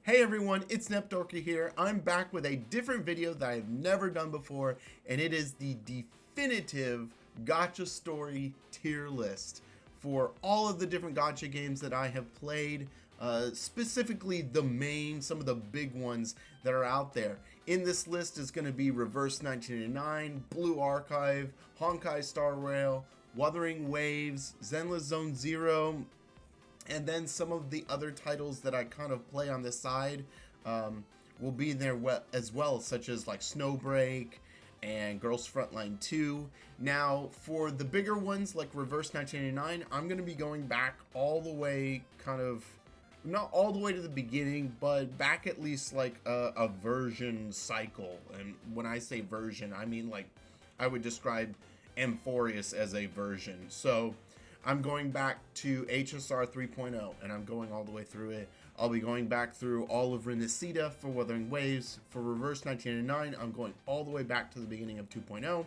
Hey everyone, it's Nepdorka here. I'm back with a different video that I've never done before, and it is the definitive Gacha story tier list for all of the different Gacha games that I have played, specifically some of the big ones that are out there. In this list is going to be Reverse 1989, Blue Archive, Honkai Star Rail, Wuthering Waves, Zenless Zone Zero, and then some of the other titles that I kind of play on the side will be there as well, such as like Snowbreak and Girls Frontline 2. Now, for the bigger ones like Reverse 1989, I'm going to be going back all the way, not all the way to the beginning, but back at least like a version cycle. And when I say version, I mean like I would describe Amphorius as a version. So I'm going back to HSR 3.0, and I'm going all the way through it. I'll be going back through all of Renacida for Wuthering Waves. For Reverse 1989, I'm going all the way back to the beginning of 2.0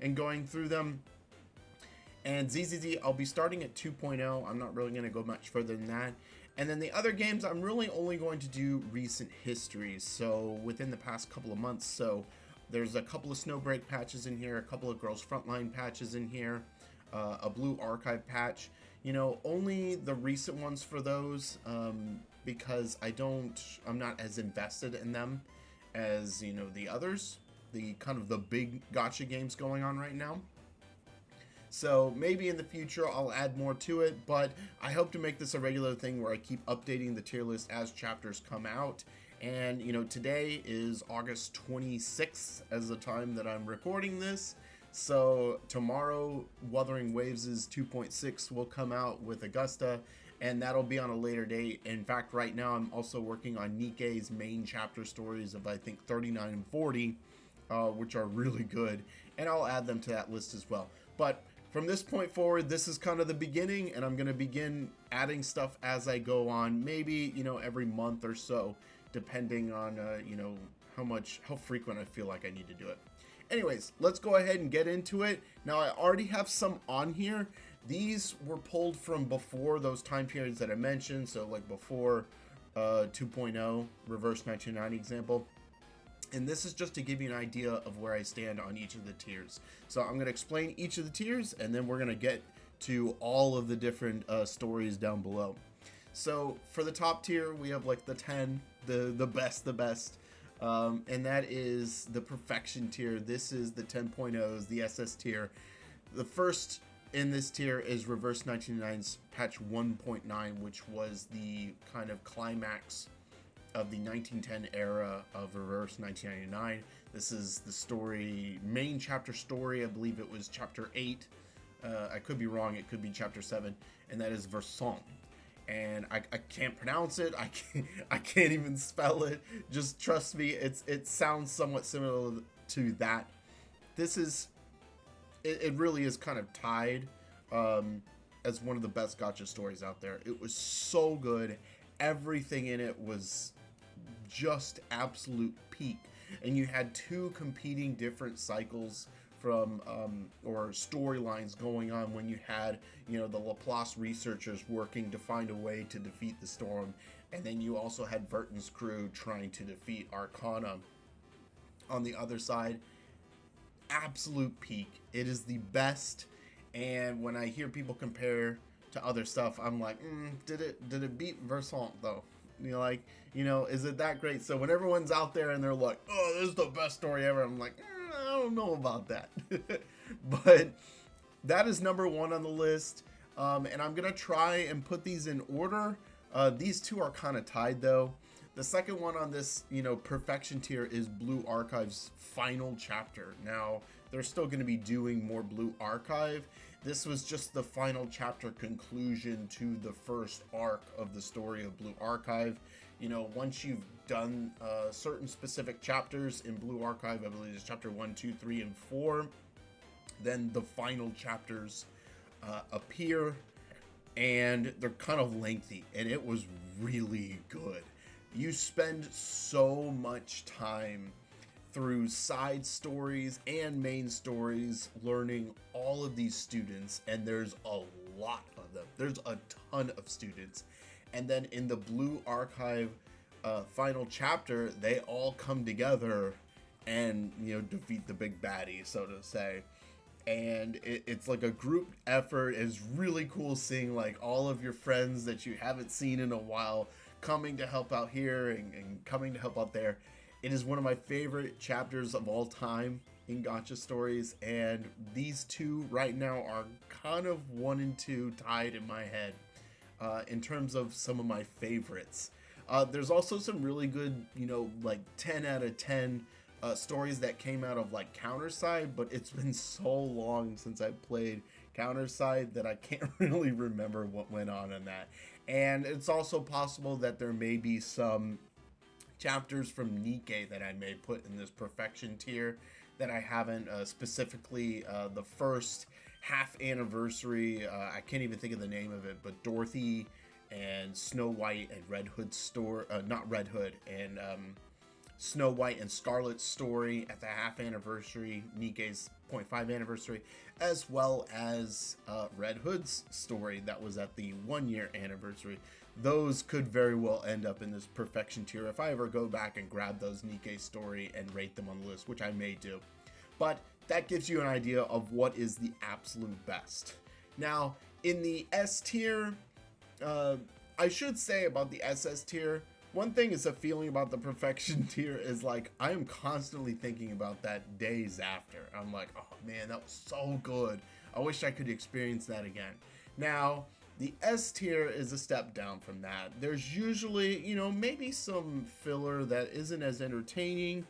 and going through them. And ZZZ, I'll be starting at 2.0. I'm not really going to go much further than that. And then the other games, I'm really only going to do recent histories, so within the past couple of months. So there's a couple of Snowbreak patches in here, a couple of Girls Frontline patches in here. A Blue Archive patch, only the recent ones for those, because I'm not as invested in them as, the others, the kind of the big Gacha games going on right now. So maybe in the future I'll add more to it, but I hope to make this a regular thing where I keep updating the tier list as chapters come out. And, today is August 26th as the time that I'm recording this. So tomorrow, Wuthering Waves' 2.6 will come out with Augusta, and that'll be on a later date. In fact, right now I'm also working on Nikkei's main chapter stories of I think 39 and 40, which are really good, and I'll add them to that list as well. But from this point forward, this is kind of the beginning, and I'm going to begin adding stuff as I go on, maybe, every month or so, depending on, how frequent I feel like I need to do it. Anyways, let's go ahead and get into it. Now, I already have some on here. These were pulled from before those time periods that I mentioned. So like before 2.0, Reverse 1990 example. And this is just to give you an idea of where I stand on each of the tiers. So I'm going to explain each of the tiers, and then we're going to get to all of the different stories down below. So for the top tier, we have like the 10, the best. And that is the perfection tier. This is the 10.0s, the SS tier. The first in this tier is Reverse 1999's patch 1.9, which was the kind of climax of the 1910 era of Reverse 1999. This is the story, main chapter story. I believe it was chapter 8. I could be wrong. It could be chapter 7. And that is Versant. And I can't pronounce it. I can't even spell it. Just trust me. It sounds somewhat similar to that. It really is kind of tied as one of the best Gacha stories out there. It was so good. Everything in it was just absolute peak. And you had two competing different cycles from or storylines going on when you had the Laplace researchers working to find a way to defeat the storm, and then you also had Verton's crew trying to defeat Arcana on the other side. Absolute peak. It is the best. And when I hear people compare to other stuff, I'm like, did it beat Versant though? Is it that great? So when everyone's out there and they're like, oh, this is the best story ever, I'm like, I don't know about that. But that is number one on the list. And I'm going to try and put these in order. These two are kind of tied though. The second one on this, perfection tier is Blue Archive's final chapter. Now, they're still going to be doing more Blue Archive. This was just the final chapter conclusion to the first arc of the story of Blue Archive. Once you've done certain specific chapters in Blue Archive, I believe it's chapter 1, 2, 3, and 4, then the final chapters appear, and they're kind of lengthy, and it was really good. You spend so much time through side stories and main stories learning all of these students, and there's a lot of them. There's a ton of students. And then in the Blue Archive final chapter, they all come together and, you know, defeat the big baddie, so to say. And it's like a group effort. It's really cool seeing like all of your friends that you haven't seen in a while coming to help out here and coming to help out there. It is one of my favorite chapters of all time in Gacha stories, and these two right now are kind of 1 and 2 tied in my head in terms of some of my favorites. There's also some really good, you know, like 10 out of 10 stories that came out of like Counterside, but it's been so long since I played Counterside that I can't really remember what went on in that. And it's also possible that there may be some chapters from Nikke that I may put in this perfection tier that I haven't, specifically the first half anniversary. I can't even think of the name of it, but Dorothy and Snow White and Red Hood not Red Hood, and Snow White and Scarlet's story at the half anniversary, Nikke's 0.5 anniversary, as well as Red Hood's story that was at the 1 year anniversary. Those could very well end up in this perfection tier if I ever go back and grab those Nikke story and rate them on the list, which I may do. But that gives you an idea of what is the absolute best. Now, in the S tier, I should say about the SS tier, one thing is a feeling about the perfection tier is like, I am constantly thinking about that days after. I'm like, oh man, that was so good. I wish I could experience that again. Now, the S tier is a step down from that. There's usually, you know, maybe some filler that isn't as entertaining,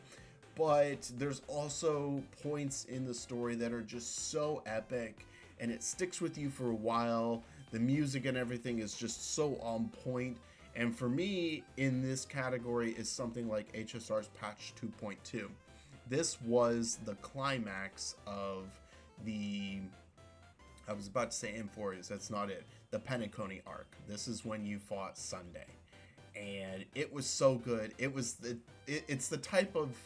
but there's also points in the story that are just so epic and it sticks with you for a while. The music and everything is just so on point. And for me, in this category is something like HSR's patch 2.2. This was the climax of the, I was about to say Amphorius, that's not it, the Penacony arc. This is when you fought Sunday. And it was so good. It's the type of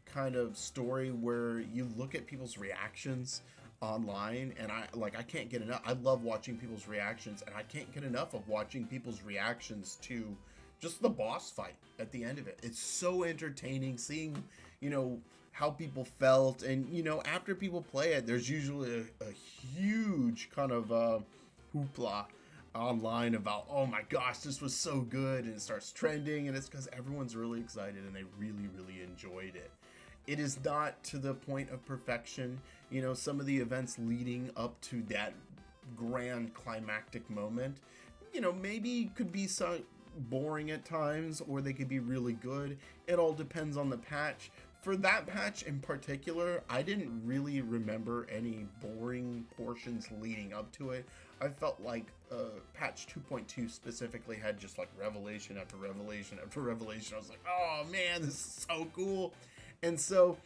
kind of story where you look at people's reactions online, and I can't get enough. I love watching people's reactions, and I can't get enough of watching people's reactions to just the boss fight at the end of it. It's so entertaining seeing, you know, how people felt, and you know, after people play it, there's usually a huge kind of hoopla online about, oh my gosh, this was so good, and it starts trending, and it's because everyone's really excited and they really enjoyed it. It is not to the point of perfection. You know, some of the events leading up to that grand climactic moment, you know, maybe could be so boring at times, or they could be really good. It all depends on the patch. For that patch in particular, I didn't really remember any boring portions leading up to it. I felt like patch 2.2 specifically had just like revelation after revelation after revelation. I was like, oh man, this is so cool. And so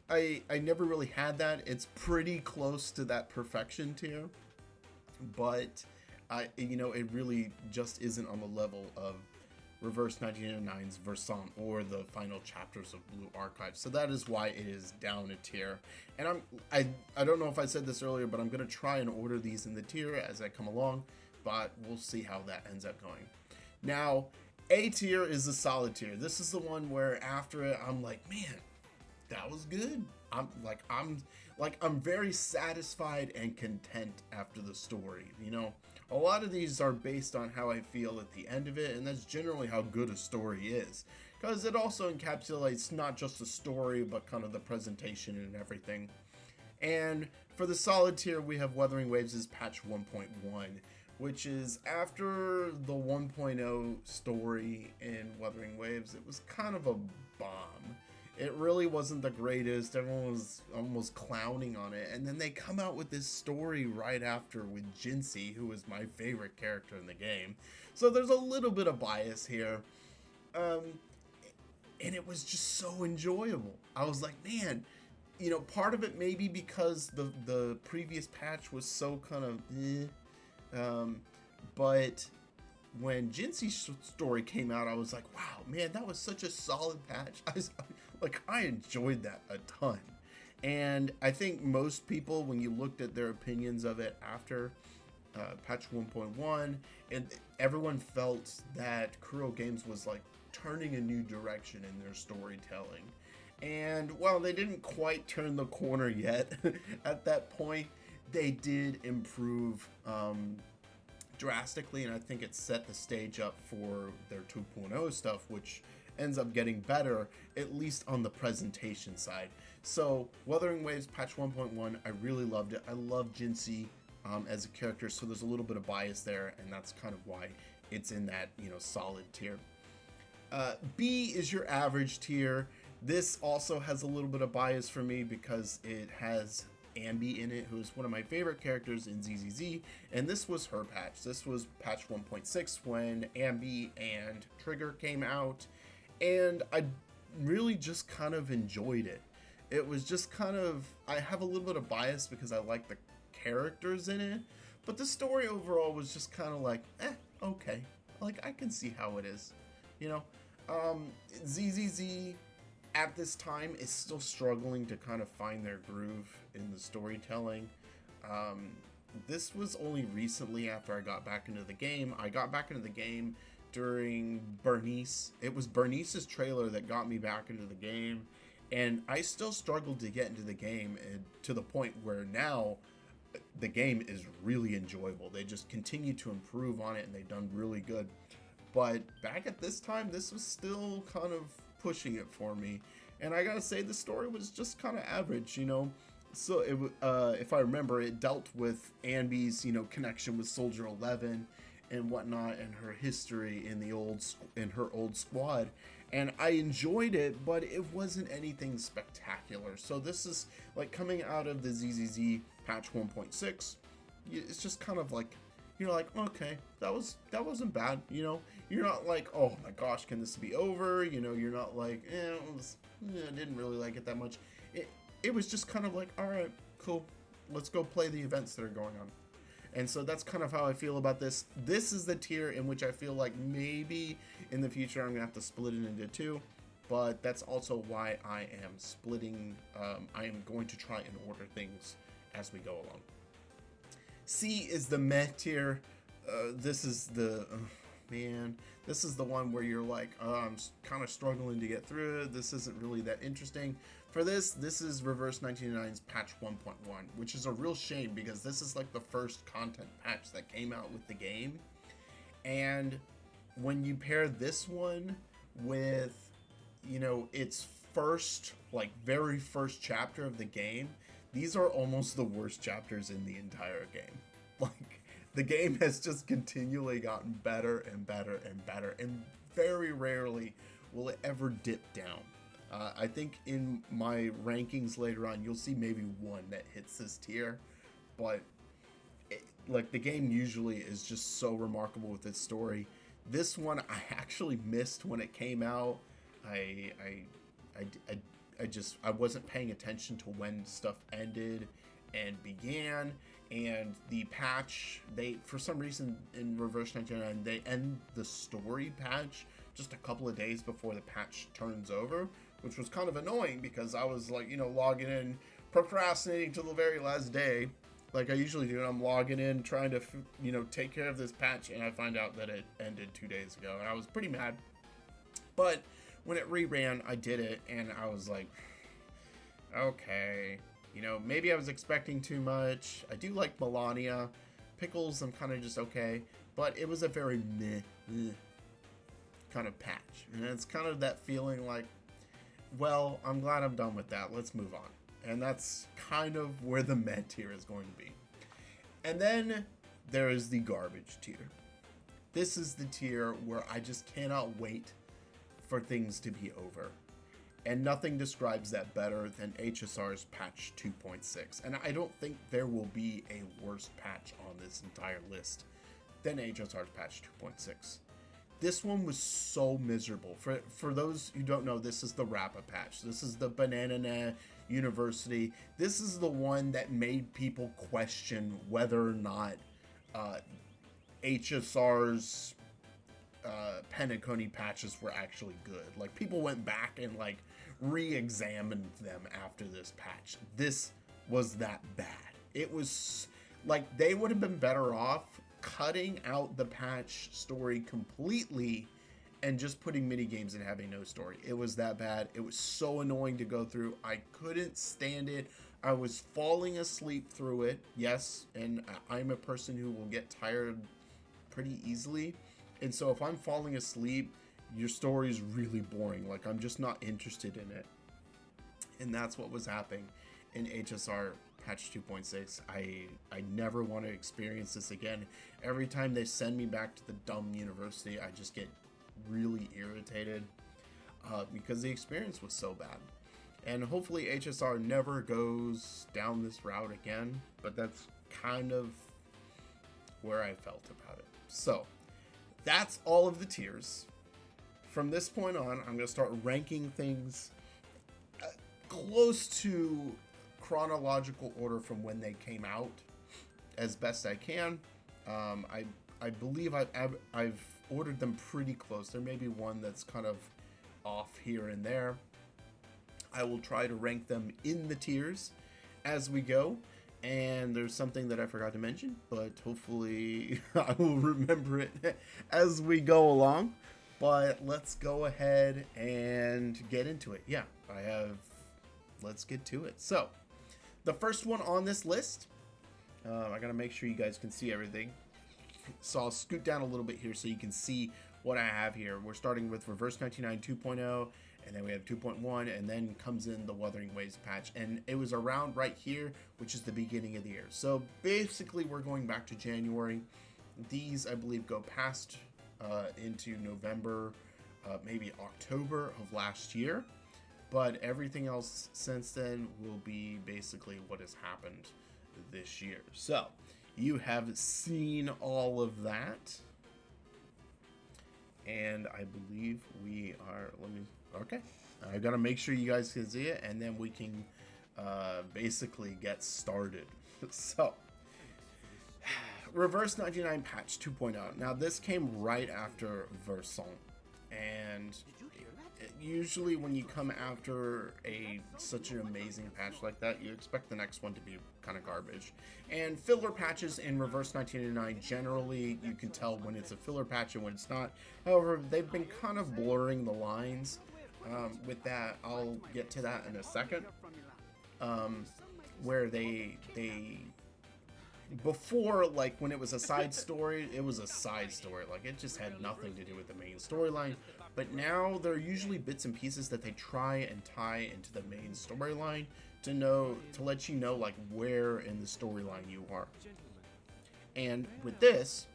I never really had that. It's pretty close to that perfection tier, but you know, it really just isn't on the level of Reverse 1999's Versant or the final chapters of Blue Archive. So that is why it is down a tier. And I don't know if I said this earlier, but I'm going to try and order these in the tier as I come along, but we'll see how that ends up going. Now, A tier is the solid tier. This is the one where after it, I'm like, man, that was good. I'm very satisfied and content after the story. You know, a lot of these are based on how I feel at the end of it, and that's generally how good a story is, because it also encapsulates not just the story, but kind of the presentation and everything. And for the solid tier, we have Wuthering Waves' patch 1.1, which is after the 1.0 story in Wuthering Waves. It was kind of a bomb. It really wasn't the greatest. Everyone was almost clowning on it. And then they come out with this story right after with Jinsei, who is my favorite character in the game. So there's a little bit of bias here. And it was just so enjoyable. I was like, man, you know, part of it maybe because the previous patch was so kind of but when Jinsei's story came out, I was like, wow, man, that was such a solid patch. I enjoyed that a ton. And I think most people, when you looked at their opinions of it after patch 1.1, and everyone felt that Kuro Games was like turning a new direction in their storytelling. And while they didn't quite turn the corner yet at that point, they did improve drastically, and I think it set the stage up for their 2.0 stuff, which ends up getting better, at least on the presentation side. So Wuthering Waves patch 1.1, I really loved it. I love Jinsei as a character, so there's a little bit of bias there, and that's kind of why it's in that, you know, solid tier. B is your average tier. This also has a little bit of bias for me because it has Ambi in it, who's one of my favorite characters in ZZZ, and this was her patch. This was patch 1.6 when Ambi and Trigger came out, and I really just kind of enjoyed it. It was just kind of, I have a little bit of bias because I like the characters in it, but the story overall was just kind of like, okay, like I can see how it is, you know. ZZZ at this time is still struggling to kind of find their groove in the storytelling. This was only recently after I got back into the game. I got back into the game during Bernice. It was Bernice's trailer that got me back into the game, and I still struggled to get into the game, and to the point where now the game is really enjoyable. They just continue to improve on it, and they've done really good. But back at this time, this was still kind of pushing it for me, and I gotta say the story was just kind of average, you know. So it if I remember, it dealt with Ambi's, you know, connection with Soldier 11 and whatnot, and her history in her old squad, and I enjoyed it, but it wasn't anything spectacular. So this is like coming out of the ZZZ patch 1.6. It's just kind of like, you're like, okay, that wasn't bad, you know. You're not like, oh my gosh, can this be over? You know, you're not like, I didn't really like it that much. It was just kind of like, all right, cool, let's go play the events that are going on. And so that's kind of how I feel about this. This is the tier in which I feel like maybe in the future I'm gonna have to split it into two, but that's also why I am splitting. I am going to try and order things as we go along. C is the meh tier. This is the this is the one where you're like, I'm kind of struggling to get through it. This isn't really that interesting. For this is Reverse 1999's patch 1.1, which is a real shame because this is like the first content patch that came out with the game. And when you pair this one with, you know, its first, like very first chapter of the game, these are almost the worst chapters in the entire game. Like, the game has just continually gotten better and better and better, and very rarely will it ever dip down. I think in my rankings later on, you'll see maybe one that hits this tier, but like the game usually is just so remarkable with its story. This one I actually missed when it came out. I wasn't paying attention to when stuff ended and began, and the patch, they, for some reason in Reverse 1999, they end the story patch just a couple of days before the patch turns over, which was kind of annoying because I was like, you know, logging in, procrastinating till the very last day, like I usually do, and I'm logging in, trying to, you know, take care of this patch, and I find out that it ended 2 days ago, and I was pretty mad. But when it reran, I did it, and I was like, okay, you know, maybe I was expecting too much. I do like Melania. Pickles, I'm kind of just okay, but it was a very meh kind of patch, and it's kind of that feeling like, well, I'm glad I'm done with that. Let's move on. And that's kind of where the meh tier is going to be. And then there is the garbage tier. This is the tier where I just cannot wait for things to be over. And nothing describes that better than HSR's patch 2.6. And I don't think there will be a worse patch on this entire list than HSR's patch 2.6. This one was so miserable. For those who don't know, this is the Rappa patch. This is the Banana University. This is the one that made people question whether or not HSR's Penacony patches were actually good. Like, people went back and like re-examined them after this patch. This was that bad. It was like they would have been better off cutting out the patch story completely and just putting mini games and having no story. It was that bad. It was so annoying to go through. I couldn't stand it. I was falling asleep through it. Yes, and I'm a person who will get tired pretty easily. And so if I'm falling asleep, your story is really boring. Like, I'm just not interested in it. And that's what was happening in HSR patch 2.6. I never want to experience this again. Every time they send me back to the dumb university, I just get really irritated because the experience was so bad. And hopefully HSR never goes down this route again, but that's kind of where I felt about it. So that's all of the tiers. From this point on, I'm going to start ranking things close to chronological order from when they came out as best I can. I believe I've ordered them pretty close. There may be one that's kind of off here and there. I will try to rank them in the tiers as we go. And there's something that I forgot to mention, but hopefully I will remember it as we go along. But let's go ahead and get into it. Yeah, let's get to it. So the first one on this list, I gotta make sure you guys can see everything. So I'll scoot down a little bit here so you can see what I have here. We're starting with Reverse 99 2.0, and then we have 2.1, and then comes in the Wuthering Waves patch. And it was around right here, which is the beginning of the year. So basically we're going back to January. These, I believe, go past into November, maybe October of last year. But everything else since then will be basically what has happened this year. So you have seen all of that. And I believe we are, okay. I gotta make sure you guys can see it, and then we can basically get started. So, Reverse 99 patch 2.0. Now this came right after Versant, and usually when you come after such an amazing patch like that, you expect the next one to be kind of garbage. And filler patches in Reverse 1999, generally you can tell when it's a filler patch and when it's not. However, they've been kind of blurring the lines with that. I'll get to that in a second. Where they before, like, when it was a side story, it was a side story. Like, it just had nothing to do with the main storyline. But now there are usually bits and pieces that they try and tie into the main storyline to let you know, like, where in the storyline you are. And with this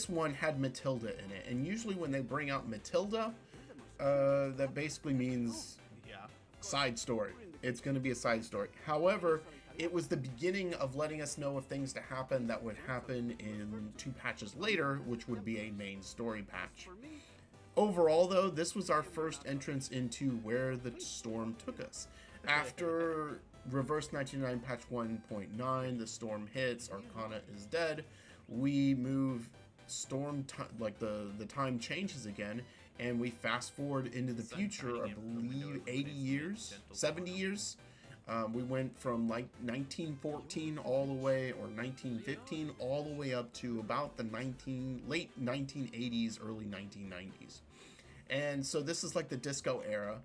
one had Matilda in it. And usually when they bring out Matilda, that basically means side story. It's going to be a side story. However, it was the beginning of letting us know of things to happen that would happen in 2 patches later, which would be a main story patch. Overall, though, this was our first entrance into where the storm took us. After Reverse 99 patch 1.9, the storm hits, Arcana is dead, we move the time changes again, and we fast forward into the future, I believe 80 years, 70 years. We went from like 1914 all the way, or 1915, all the way up to about the late 1980s, early 1990s. And so this is like the disco era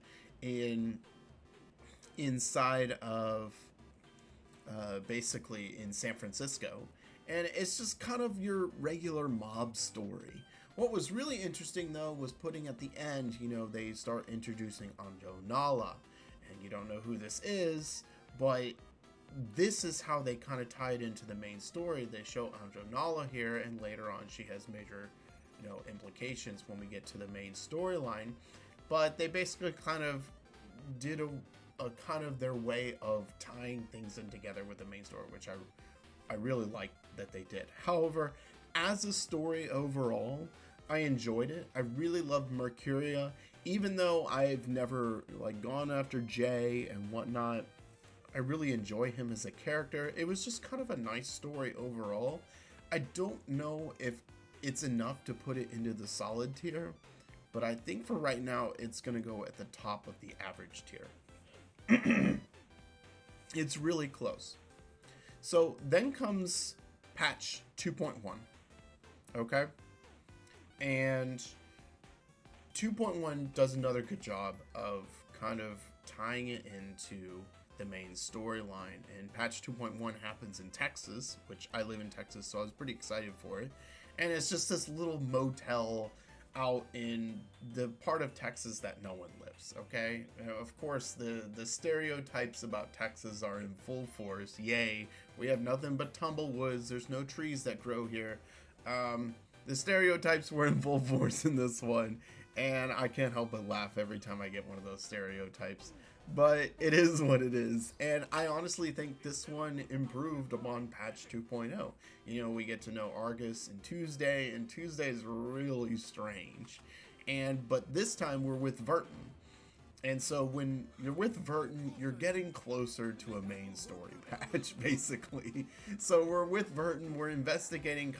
inside of basically in San Francisco. And it's just kind of your regular mob story. What was really interesting, though, was putting at the end, they start introducing Anjo Nala. And you don't know who this is, but this is how they kind of tie it into the main story. They show Anjo Nala here, and later on she has major, implications when we get to the main storyline. But they basically kind of did a kind of their way of tying things in together with the main story, which I really liked that they did. However, as a story overall, I enjoyed it. I really loved Mercuria. Even though I've never gone after Jay and whatnot, I really enjoy him as a character. It was just kind of a nice story overall. I don't know if it's enough to put it into the solid tier, but I think for right now, it's going to go at the top of the average tier. It's really close. So then comes patch 2.1. Okay? And 2.1 does another good job of kind of tying it into the main storyline. And patch 2.1 happens in Texas, which I live in Texas, so I was pretty excited for it. And it's just this little motel out in the part of Texas that no one lives, okay? Of course, the stereotypes about Texas are in full force. Yay, we have nothing but tumblewoods, there's no trees that grow here. The stereotypes were in full force in this one, and I can't help but laugh every time I get one of those stereotypes. But it is what it is, and I honestly think this one improved upon patch 2.0. You know, we get to know Argus and Tuesday is really strange. But this time we're with Verton. And so when you're with Verton, you're getting closer to a main story patch, basically. So we're with Verton, we're investigating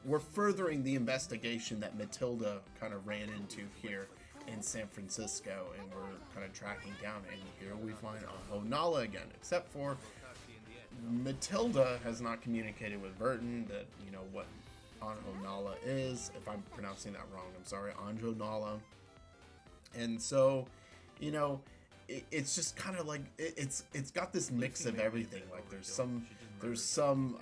we're furthering the investigation that Matilda kind of ran into here in San Francisco, and we're kind of tracking down, and here we find Anjo Nala again, except for Matilda has not communicated with Verton that, you know, what Anjo Nala is. If I'm pronouncing that wrong, I'm sorry, Anjo Nala. And so, you know, it's just kind of like it's got this mix of everything. Like there's some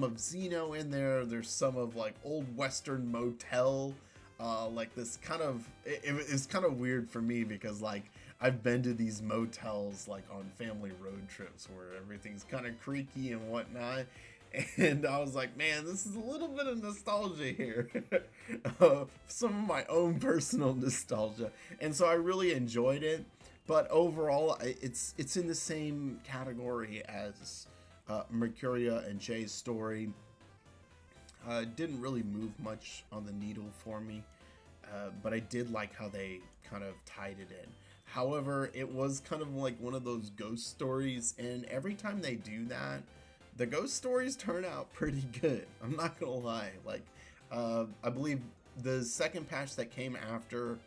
of Zeno in there. There's some of like old Western motel. Like this kind of it's kind of weird for me because like I've been to these motels like on family road trips where everything's kind of creaky and whatnot. And I was like, man, this is a little bit of nostalgia here. Some of my own personal nostalgia. And so I really enjoyed it. But overall, it's in the same category as Mercuria and Jay's story. Didn't really move much on the needle for me. But I did like how they kind of tied it in. However, it was kind of like one of those ghost stories. And every time they do that, the ghost stories turn out pretty good. I'm not gonna lie. Like, I believe the second patch that came after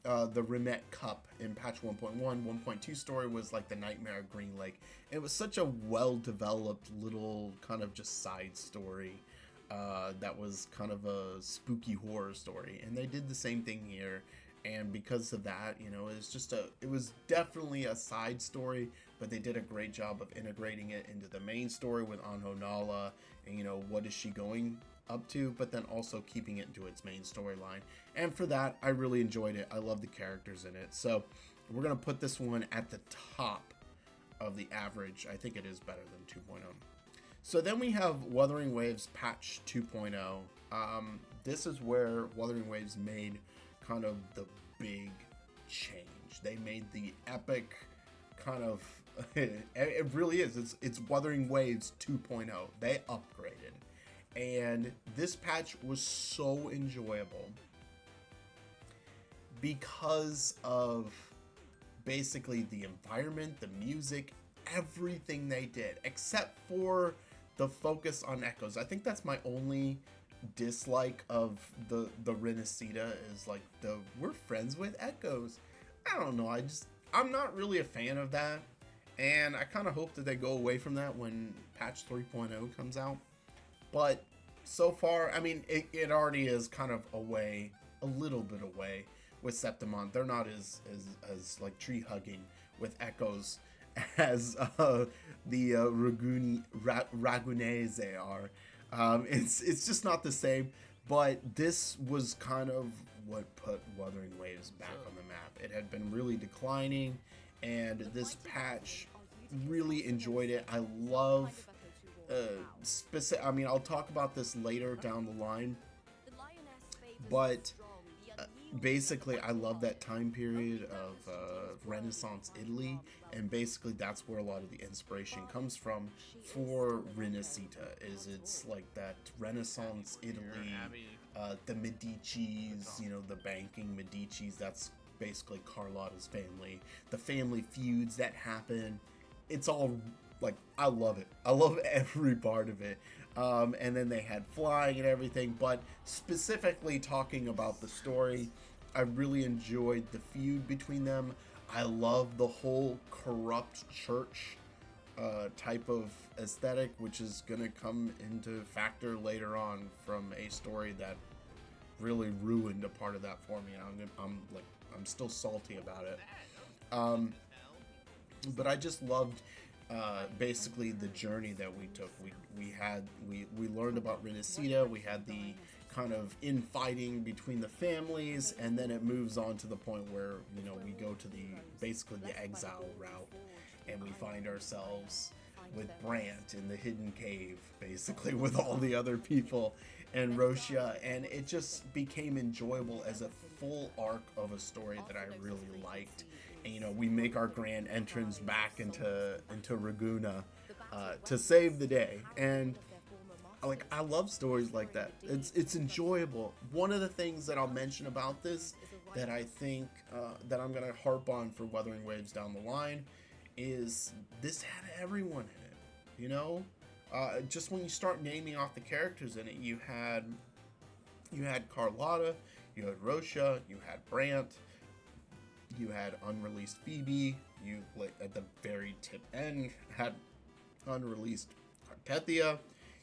the Rimet Cup in patch 1.1, 1.2 story was like the Nightmare of Green Lake. It was such a well-developed little kind of just side story that was kind of a spooky horror story. And they did the same thing here. And because of that, you know, it was definitely a side story, but they did a great job of integrating it into the main story with Anjo Nala and, you know, what is she going up to, but then also keeping it into its main storyline. And for that, I really enjoyed it. I love the characters in it. So we're going to put this one at the top of the average. I think it is better than 2.0. So then we have Wuthering Waves patch 2.0. This is where Wuthering Waves made kind of the big change. They made the epic kind of it really is. It's Wuthering Waves 2.0. They upgraded. And this patch was so enjoyable because of basically the environment, the music, everything they did, except for the focus on echoes. I think that's my only dislike of the Renacita is like we're friends with echoes. I don't know, I'm not really a fan of that, and I kind of hope that they go away from that when patch 3.0 comes out. But so far, I mean, it already is kind of away, a little bit away with Septimon. They're not as like tree hugging with echoes as the Ragunese are. It's just not the same, but this was kind of what put Wuthering Waves back on the map. It had been really declining, and this patch really enjoyed it. I love I mean, I'll talk about this later down the line, but basically I love that time period of Renaissance Italy, and basically that's where a lot of the inspiration comes from for Renacita. It's like that Renaissance Italy, the Medicis, you know, the banking Medicis. That's basically Carlotta's family, the family feuds that happen. It's all like, I love it. I love every part of it. And then they had flying and everything, but specifically talking about the story, I really enjoyed the feud between them. I love the whole corrupt church type of aesthetic, which is gonna come into factor later on from a story that really ruined a part of that for me. I'm still salty about it. Um, but I just loved basically the journey that we took. We learned about Renacida. We had the kind of infighting between the families, and then it moves on to the point where we go to the basically the exile route, and we find ourselves with Brant in the hidden cave, basically with all the other people, and Roshia, and it just became enjoyable as a full arc of a story that I really liked. And we make our grand entrance back into Raguna to save the day, and I love stories like that. It's enjoyable. One of the things that I'll mention about this that I think that I'm gonna harp on for Wuthering Waves down the line is this had everyone in it. Just when you start naming off the characters in it, you had Carlotta, you had Roshia, you had Brant, you had unreleased Phoebe, you at the very tip end had unreleased Cartethia,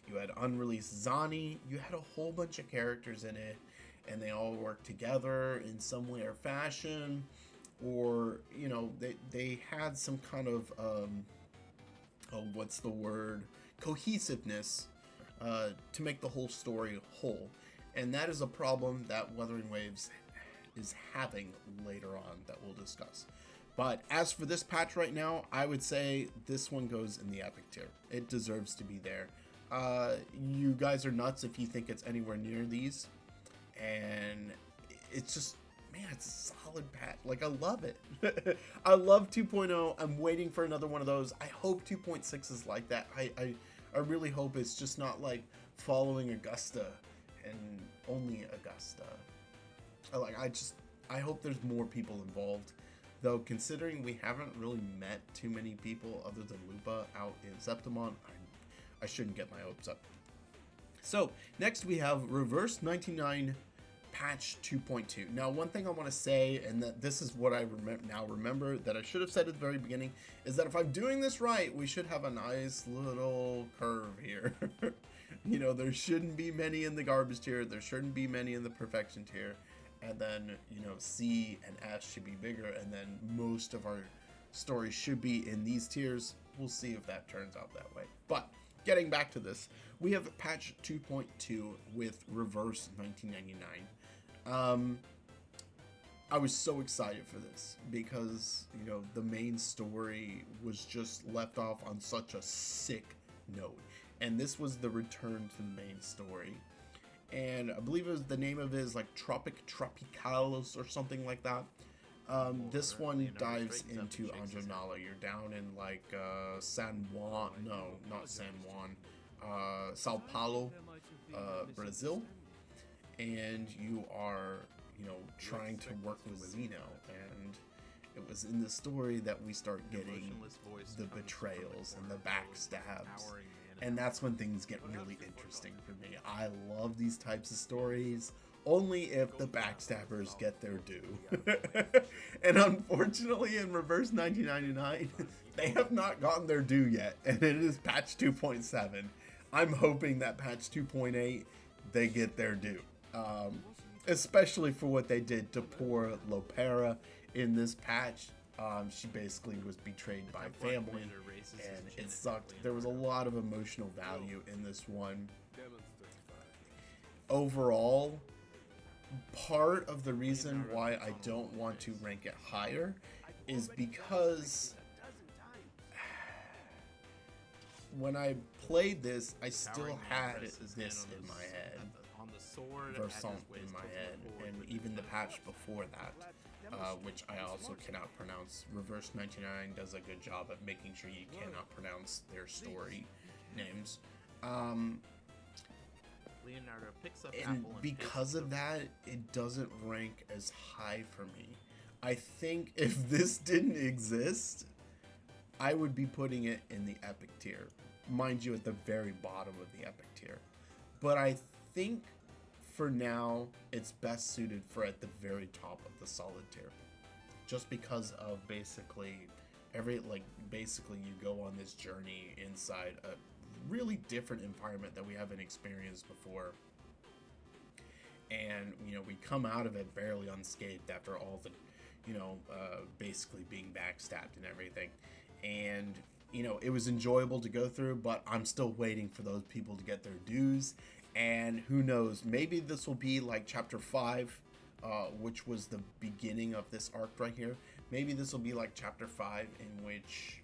you had unreleased Zani, you had a whole bunch of characters in it, and they all worked together in some way or fashion, or they had some kind of cohesiveness to make the whole story whole. And that is a problem that Wuthering Waves is having later on that we'll discuss. But as for this patch right now, I would say this one goes in the epic tier. It deserves to be there. You guys are nuts if you think it's anywhere near these. And it's just, man, it's a solid patch. I love it. I love 2.0. I'm waiting for another one of those. I hope 2.6 is like that. I really hope it's just not like following Augusta and only Augusta. I hope there's more people involved. Though, considering we haven't really met too many people other than Lupa out in Septimon, I shouldn't get my hopes up. So, next we have Reverse 99 Patch 2.2. Now, one thing I want to say, and that this is what I remember that I should have said at the very beginning, is that if I'm doing this right, we should have a nice little curve here. There shouldn't be many in the garbage tier, there shouldn't be many in the perfection tier, and then, C and S should be bigger, and then most of our stories should be in these tiers. We'll see if that turns out that way. But, getting back to this, we have patch 2.2 with Reverse 1999. I was so excited for this because, the main story was just left off on such a sick note. And this was the return to the main story. And I believe the name of it is like Tropicalos or something like that. This one dives into Anjonala. You're down in San Juan, no, not San Juan, Sao Paulo, Brazil, and you are, trying to work with Zeno, and it was in the story that we start getting the betrayals and the backstabs, and that's when things get really interesting for me. I love these types of stories. Only if the backstabbers get their due. And unfortunately, in Reverse 1999, they have not gotten their due yet, and it is patch 2.7. I'm hoping that patch 2.8, they get their due. Especially for what they did to poor Lopera in this patch. She basically was betrayed by family, and it sucked. There was a lot of emotional value in this one. Overall, part of the reason why I don't want to rank it higher is because when I played this, I still had this in my head, Versant in my head, and even the patch before that, which I also cannot pronounce. Reverse 99 does a good job at making sure you cannot pronounce their story names. Leonardo picks up and because of that, it doesn't rank as high for me. I think if this didn't exist, I would be putting it in the epic tier. Mind you, at the very bottom of the epic tier. But I think for now, it's best suited for at the very top of the solid tier. Just because of basically Basically you go on this journey inside a really different environment that we haven't experienced before. And, we come out of it barely unscathed after all the, basically being backstabbed and everything. And, it was enjoyable to go through, but I'm still waiting for those people to get their dues. And who knows, maybe this will be like chapter 5, which was the beginning of this arc right here. Maybe this will be like chapter 5, in which,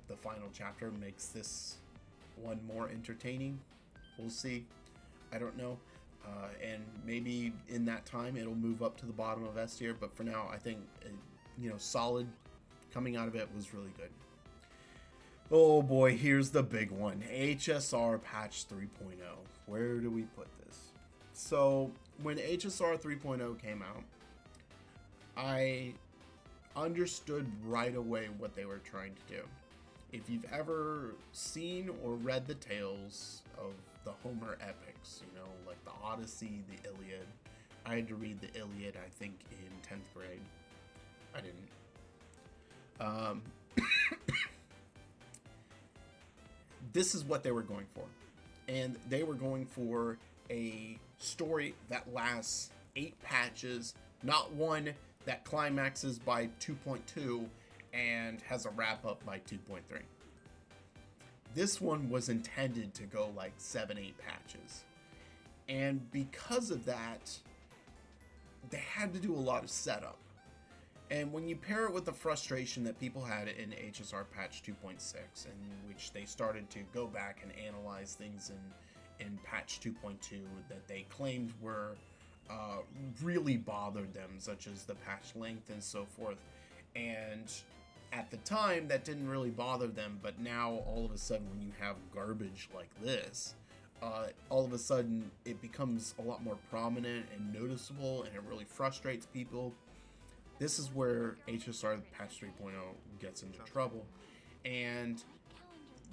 the final chapter makes this one more entertaining. We'll see. I don't know. And maybe in that time it'll move up to the bottom of S tier, but for now I think, solid coming out of it was really good. Oh boy, here's the big one. HSR patch 3.0. Where do we put this? So when HSR 3.0 came out, I understood right away what they were trying to do. If you've ever seen or read the tales of the Homer epics, like the Odyssey, the Iliad. I had to read the Iliad, I think, in 10th grade. I didn't. This is what they were going for. And they were going for a story that lasts 8 patches, not one that climaxes by 2.2 and has a wrap-up by 2.3. This one was intended to go like 7-8 patches. And because of that, they had to do a lot of setup. And when you pair it with the frustration that people had in HSR patch 2.6, in which they started to go back and analyze things in patch 2.2 that they claimed were really bothered them, such as the patch length and so forth. And at the time, that didn't really bother them, but now all of a sudden when you have garbage like this, all of a sudden it becomes a lot more prominent and noticeable, and it really frustrates people. This is where HSR patch 3.0 gets into trouble, and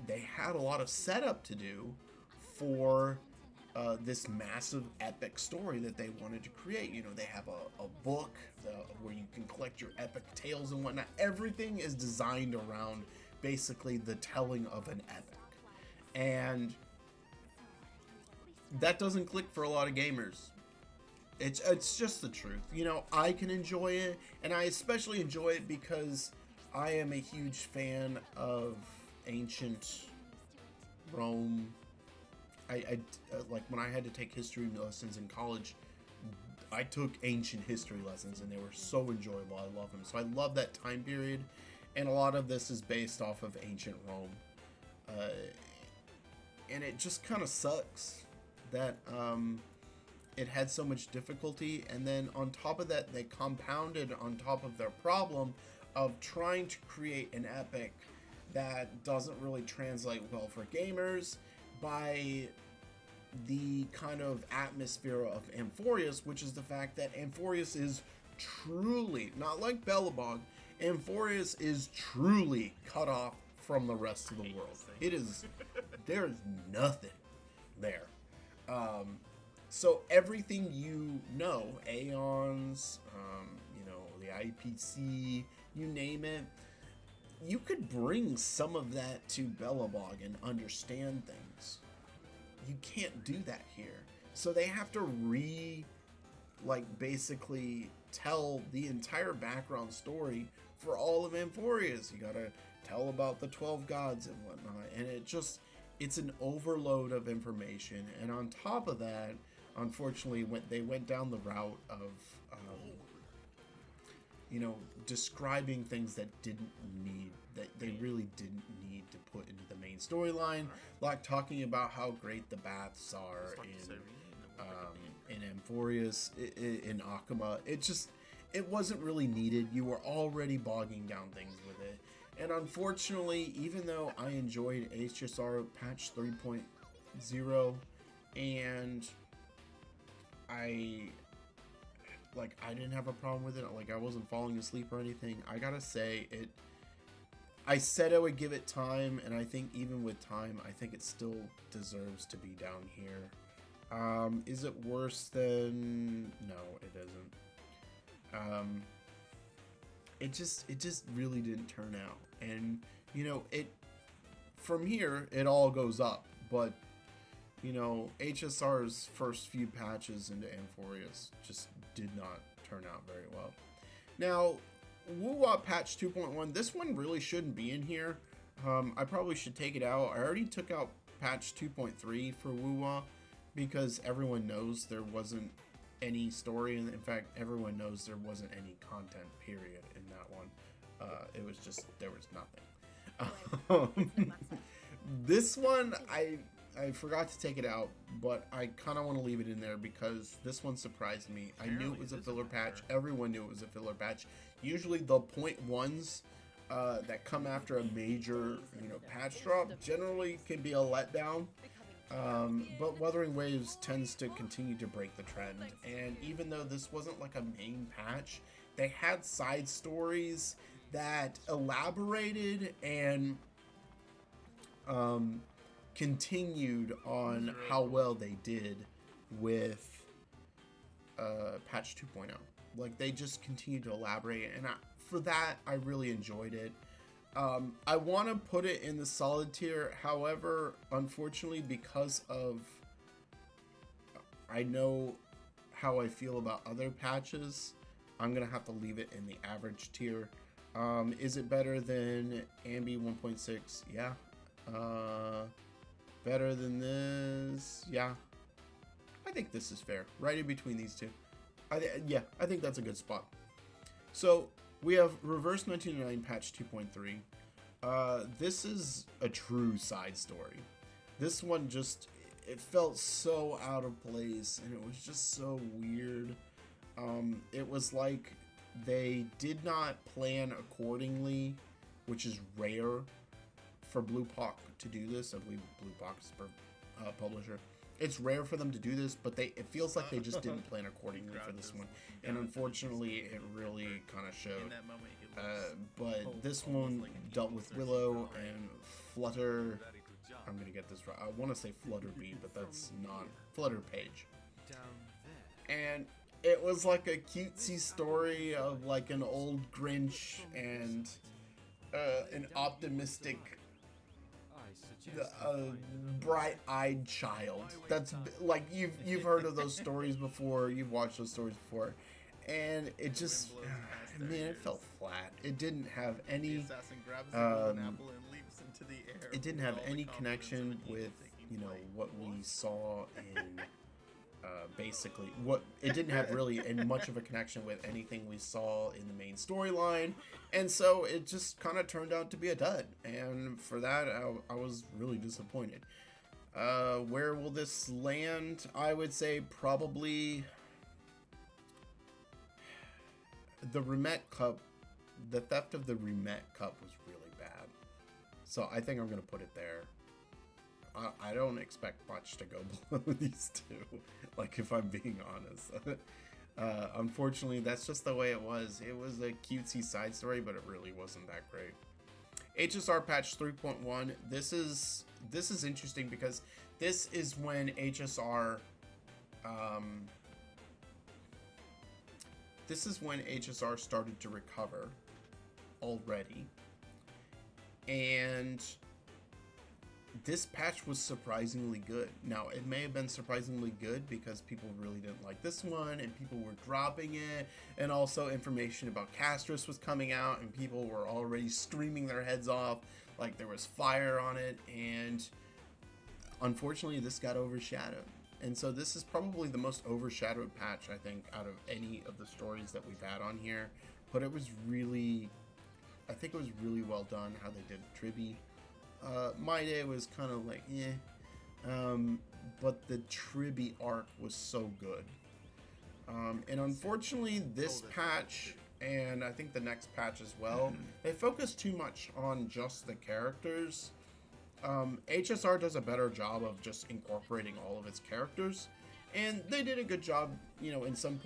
they had a lot of setup to do for this massive epic story that they wanted to create. They have a book where you can collect your epic tales and whatnot. Everything is designed around basically the telling of an epic, and that doesn't click for a lot of gamers. It's just the truth. I can enjoy it, and I especially enjoy it because I am a huge fan of ancient Rome. I like when I had to take history lessons in college, I took ancient history lessons, and they were so enjoyable. I love them. So I love that time period, and a lot of this is based off of ancient Rome. And it just kind of sucks that it had so much difficulty, and then on top of that, they compounded on top of their problem of trying to create an epic that doesn't really translate well for gamers by the kind of atmosphere of Amphorius, which is the fact that Amphorius is truly, not like Belobog, Amphorius is truly cut off from the rest of the world. It is, there's nothing there. So everything Aeons, the IPC, you name it, you could bring some of that to Belobog and understand things. You can't do that here. So they have to basically tell the entire background story for all of Amphorius. You gotta tell about the 12 gods and whatnot, and it's an overload of information. And on top of that, unfortunately, they went down the route of describing things that they really didn't need to put into the main storyline, like talking about how great the baths are in Amphorius, in Akuma. It wasn't really needed. You were already bogging down things with it. And unfortunately, even though I enjoyed HSR patch 3.0, and I didn't have a problem with it, I wasn't falling asleep or anything, I gotta say, I said I would give it time, and I think even with time, I think it still deserves to be down here. Is it worse than... No, it isn't. it just really didn't turn out. And you know, it from here it all goes up, but you know, HSR's first few patches into Amphorius just did not turn out very well. Now, Woo-Wah patch 2.1, this one really shouldn't be in here. I probably should take it out. I already took out patch 2.3 for Woo-Wah because everyone knows there wasn't any story, and in fact, everyone knows there wasn't any content, period, in that one. It was just, there was nothing. This one, I forgot to take it out, but I kind of want to leave it in there because this one surprised me. I knew it was a filler patch. Everyone knew it was a filler patch. Usually the point ones that come after a major, you know, patch drop generally can be a letdown. But Wuthering Waves tends to continue to break the trend. And even though this wasn't like a main patch, they had side stories that elaborated and continued on how well they did with patch 2.0. Like, they just continued to elaborate, and for that I really enjoyed it. I want to put it in the solid tier, however, unfortunately, because of I know how I feel about other patches, I'm gonna have to leave it in the average tier. Is it better than Ambi 1.6? Yeah. Better than this? Yeah. I think this is fair. Right in between these two. Yeah, I think that's a good spot. So, we have Reverse 1999 patch 2.3. This is a true side story. This one just, it felt so out of place, and it was just so weird. It was like they did not plan accordingly, which is rare for Blue Hawk to do this. I believe Blue Hawk's publisher. It's rare for them to do this, but it feels like they just didn't plan accordingly for this one, and unfortunately, it really kind of showed. But this one dealt with Willow and Flutter. I'm gonna get this right. I want to say Flutterby, but that's not Flutter Page. And it was like a cutesy story of like an old Grinch and an optimistic, bright-eyed child. That's like you've heard of those stories before. You've watched those stories before, and it just, man, it felt flat. It didn't have any. It didn't have any connection with, you know, what we saw in. Basically, it didn't have really much of a connection with anything we saw in the main storyline, and so it just kind of turned out to be a dud, and for that I was really disappointed. Where will this land? I would say probably the Remet Cup. The theft of the Remet Cup was really bad, so I think I'm gonna put it there. I don't expect much to go below these two, like, if I'm being honest. Unfortunately, that's just the way it was. It was a cutesy side story, but it really wasn't that great. HSR patch 3.1. This is interesting because this is when HSR started to recover already, and this patch was surprisingly good. Now, it may have been surprisingly good because people really didn't like this one, and people were dropping it, and also information about Castris was coming out, and people were already screaming their heads off like there was fire on it, and unfortunately this got overshadowed. And so this is probably the most overshadowed patch, I think, out of any of the stories that we've had on here. But it was really, I think it was really well done how they did Tribby. My Day was kind of like, but the Tribby arc was so good. And unfortunately, this patch, and I think the next patch as well, they focus too much on just the characters. HSR does a better job of just incorporating all of its characters, and they did a good job, you know, in some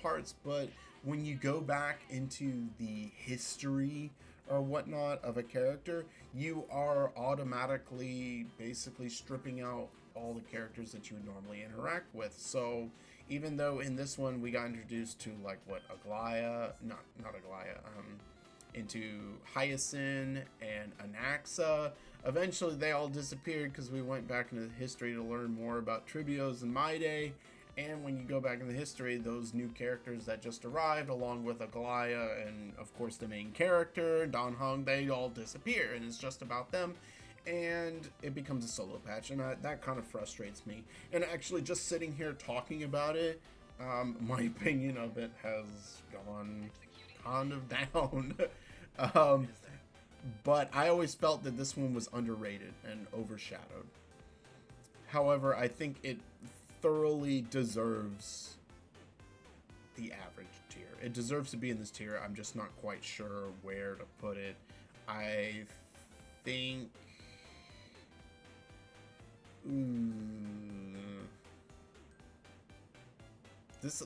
parts, but when you go back into the history or whatnot of a character, you are automatically basically stripping out all the characters that you would normally interact with. So Even though in this one we got introduced to like what Aglaya, not Aglaya, into Hyacinth and Anaxa. Eventually they all disappeared because we went back into history to learn more about Tribios and Maide. And when you go back in the history, those new characters that just arrived, along with Aglaya and of course the main character, Don Hung, they all disappear and it's just about them. And it becomes a solo patch, and that kind of frustrates me. And actually just sitting here talking about it, my opinion of it has gone kind of down. But I always felt that this one was underrated and overshadowed. However, I think it thoroughly deserves the average tier. It deserves to be in this tier. I'm just not quite sure where to put it. I think this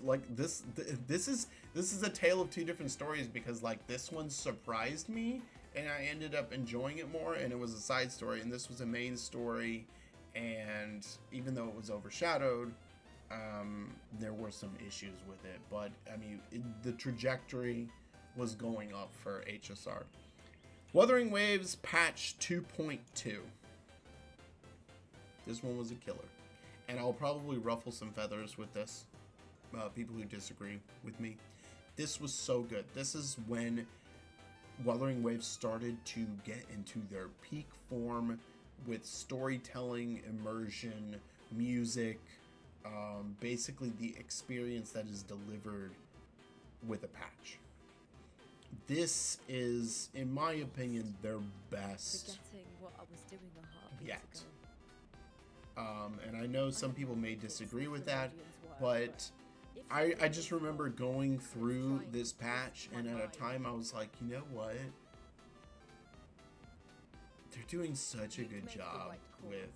is a tale of two different stories, because like this one surprised me and I ended up enjoying it more, and it was a side story, and this was a main story. And even though it was overshadowed, there were some issues with it. But, I mean, the trajectory was going up for HSR. Wuthering Waves patch 2.2. This one was a killer. And I'll probably ruffle some feathers with this. People who disagree with me. This was so good. This is when Wuthering Waves started to get into their peak form, with storytelling, immersion, music, basically the experience that is delivered with a patch. This is, in my opinion, their best what I was doing yet. And I know some people may disagree with that, but I just remember going through this patch, and at a time I was like, you know what? They're doing such a good job with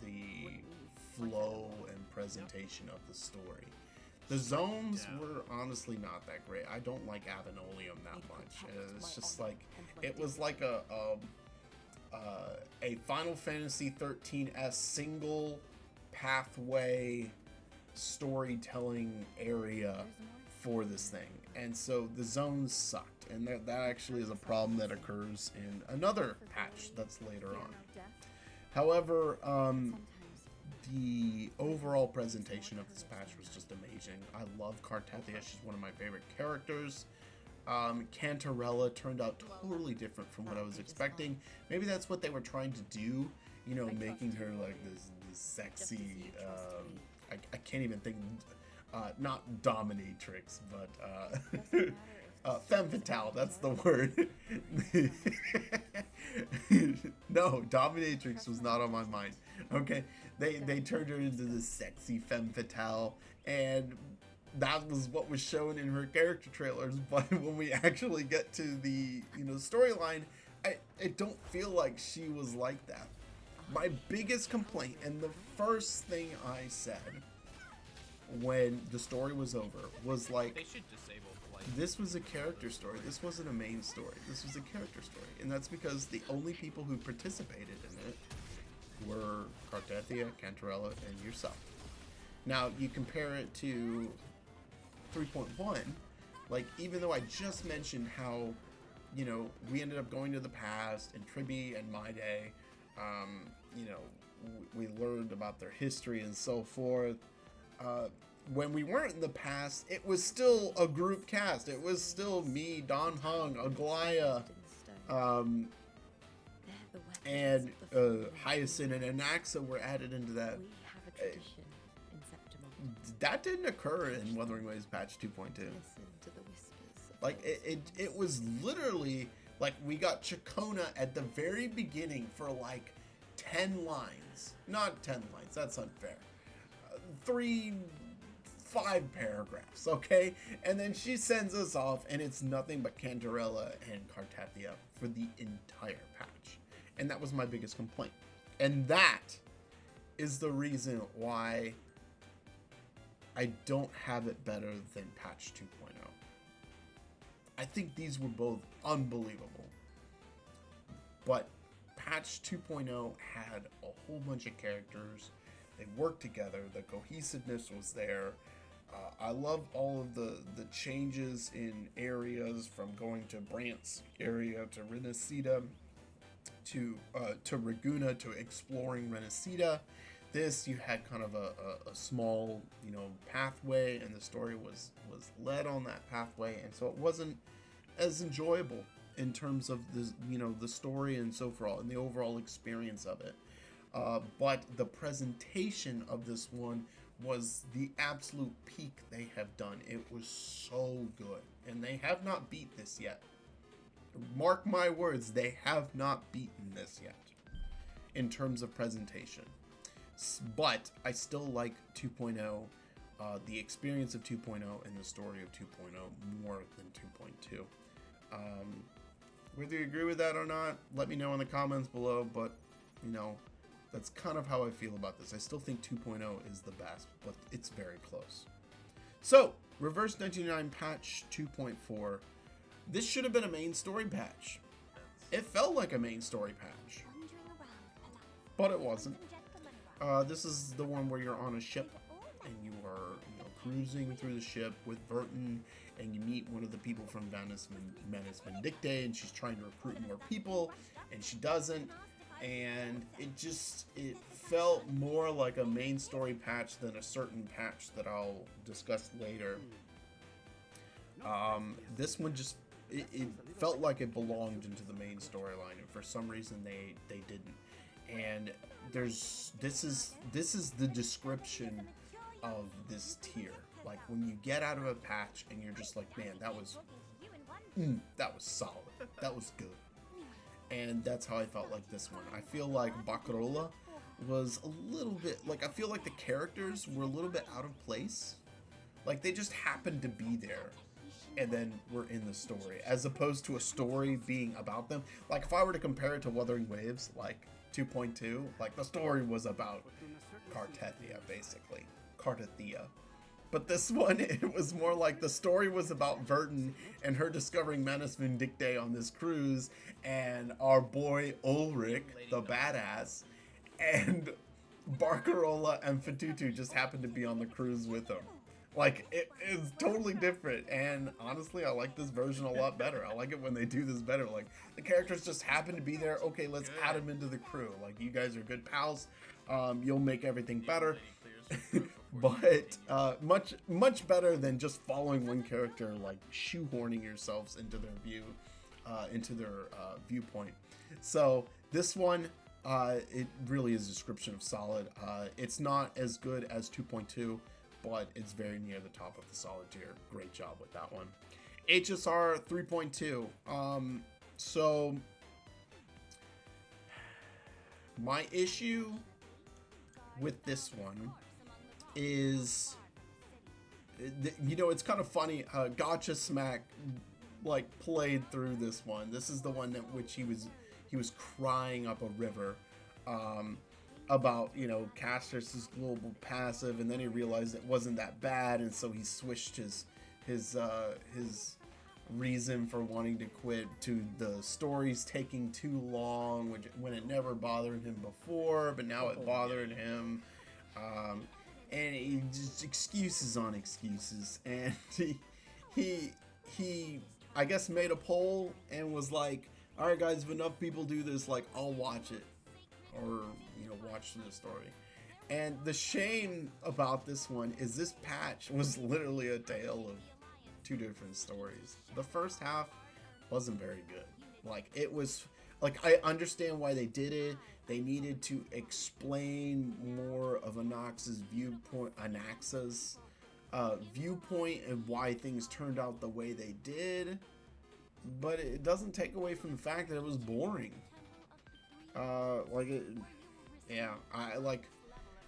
the flow and presentation of the story. The zones were honestly not that great. I don't like Avenolium that much. It's just like, it was like a Final Fantasy 13S single pathway storytelling area for this thing. And so the zones sucked. And that actually is a problem that occurs in another patch that's later on. However, the overall presentation of this patch was just amazing. I love Cartethia. She's one of my favorite characters. Cantarella turned out totally different from what I was expecting. Maybe that's what they were trying to do, you know, making her like this sexy, I can't even think, not dominatrix, but femme fatale, that's the word. No, dominatrix was not on my mind. Okay, they turned her into this sexy femme fatale, and that was what was shown in her character trailers. But when we actually get to the storyline, I don't feel like she was like that. My biggest complaint, and the first thing I said when the story was over, was like, They should disable flight. this was a character story. This wasn't a main story. This was a character story. And that's because the only people who participated in it were Cartethia, Cantarella, and yourself. Now, you compare it to 3.1, like, even though I just mentioned how, we ended up going to the past, and Tribi and Maide, we learned about their history and so forth. When we weren't in the past, it was still a group cast. It was still me, Don Hung, Aglaya, and Hyacinth and Anaxa were added into that. That didn't occur in Wuthering Waves patch 2.2. Like, it was literally, like, we got Chacona at the very beginning for, like, 10 lines. Not 10 lines, that's unfair. 5 paragraphs, okay? And then she sends us off, and it's nothing but Cantarella and Cartethia for the entire patch. And that was my biggest complaint. And that is the reason why I don't have it better than patch 2.0. I think these were both unbelievable. But patch 2.0 had a whole bunch of characters. They worked together. The cohesiveness was there. I love all of the changes in areas, from going to Brant's area to Renacida to Raguna to exploring Renacida. This, you had kind of a small, pathway, and the story was led on that pathway, and so it wasn't as enjoyable in terms of the story and so forth and the overall experience of it. But the presentation of this one was the absolute peak they have done. It was so good, and they have not beat this yet. Mark my words, they have not beaten this yet in terms of presentation. But I still like 2.0, the experience of 2.0 and the story of 2.0 more than 2.2. Whether you agree with that or not, let me know in the comments below, but, that's kind of how I feel about this. I still think 2.0 is the best, but it's very close. So, Reverse 1999 patch 2.4. This should have been a main story patch. It felt like a main story patch, but it wasn't. This is the one where you're on a ship and you are cruising through the ship with Burton, and you meet one of the people from Menace Vindicte, and she's trying to recruit more people, and she doesn't. And it felt more like a main story patch than a certain patch that I'll discuss later. This one just it felt like it belonged into the main storyline, and for some reason they didn't. And this is the description of this tier. Like, when you get out of a patch and you're just like, man, that was solid, that was good. And that's how I felt like this one. I feel like Baccarola was a little bit, like, I feel like the characters were a little bit out of place. Like, they just happened to be there, and then we're in the story, as opposed to a story being about them. Like, if I were to compare it to Wuthering Waves, like 2.2, like, the story was about Cartethia, basically. Cartethia. But this one, it was more like the story was about Verton and her discovering Menace Vindicte on this cruise, and our boy Ulrich, the badass, and Barcarola and Fatutu just happened to be on the cruise with him. Like, it is totally different, and honestly, I like this version a lot better. I like it when they do this better. Like, the characters just happen to be there. Okay, let's add them into the crew. Like, you guys are good pals. You'll make everything better. But much better than just following one character, like shoehorning yourselves into their viewpoint. So this one, it really is a description of solid. It's not as good as 2.2, but it's very near the top of the solid tier. Great job with that one. HSR 3.2. So my issue with this one is, it's kind of funny. Gacha Smack played through this one. This is the one that which he was crying up a river about Caster's global passive, and then he realized it wasn't that bad, and so he switched his reason for wanting to quit to the stories taking too long, when it never bothered him before, but now it bothered him. And he just excuses on excuses, and he I guess made a poll and was like, all right guys, if enough people do this, like, I'll watch it, or watch the story. And the shame about this one is this patch was literally a tale of two different stories. The first half wasn't very good. Like, it was like, I understand why they did it. They needed to explain more of Anaxa's viewpoint, and why things turned out the way they did, but it doesn't take away from the fact that it was boring.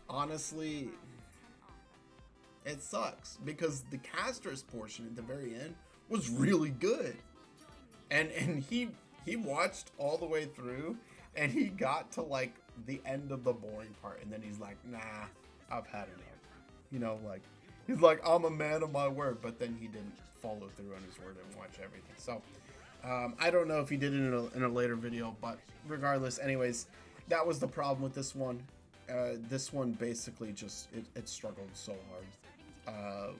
Honestly, it sucks, because the Casters portion at the very end was really good, and he watched all the way through, and he got to the end of the boring part, and then he's like, nah, I've had enough. He's like, I'm a man of my word, but then he didn't follow through on his word and watch everything. So I don't know if he did it in a later video, but regardless, anyways, that was the problem with this one. This one basically just it struggled so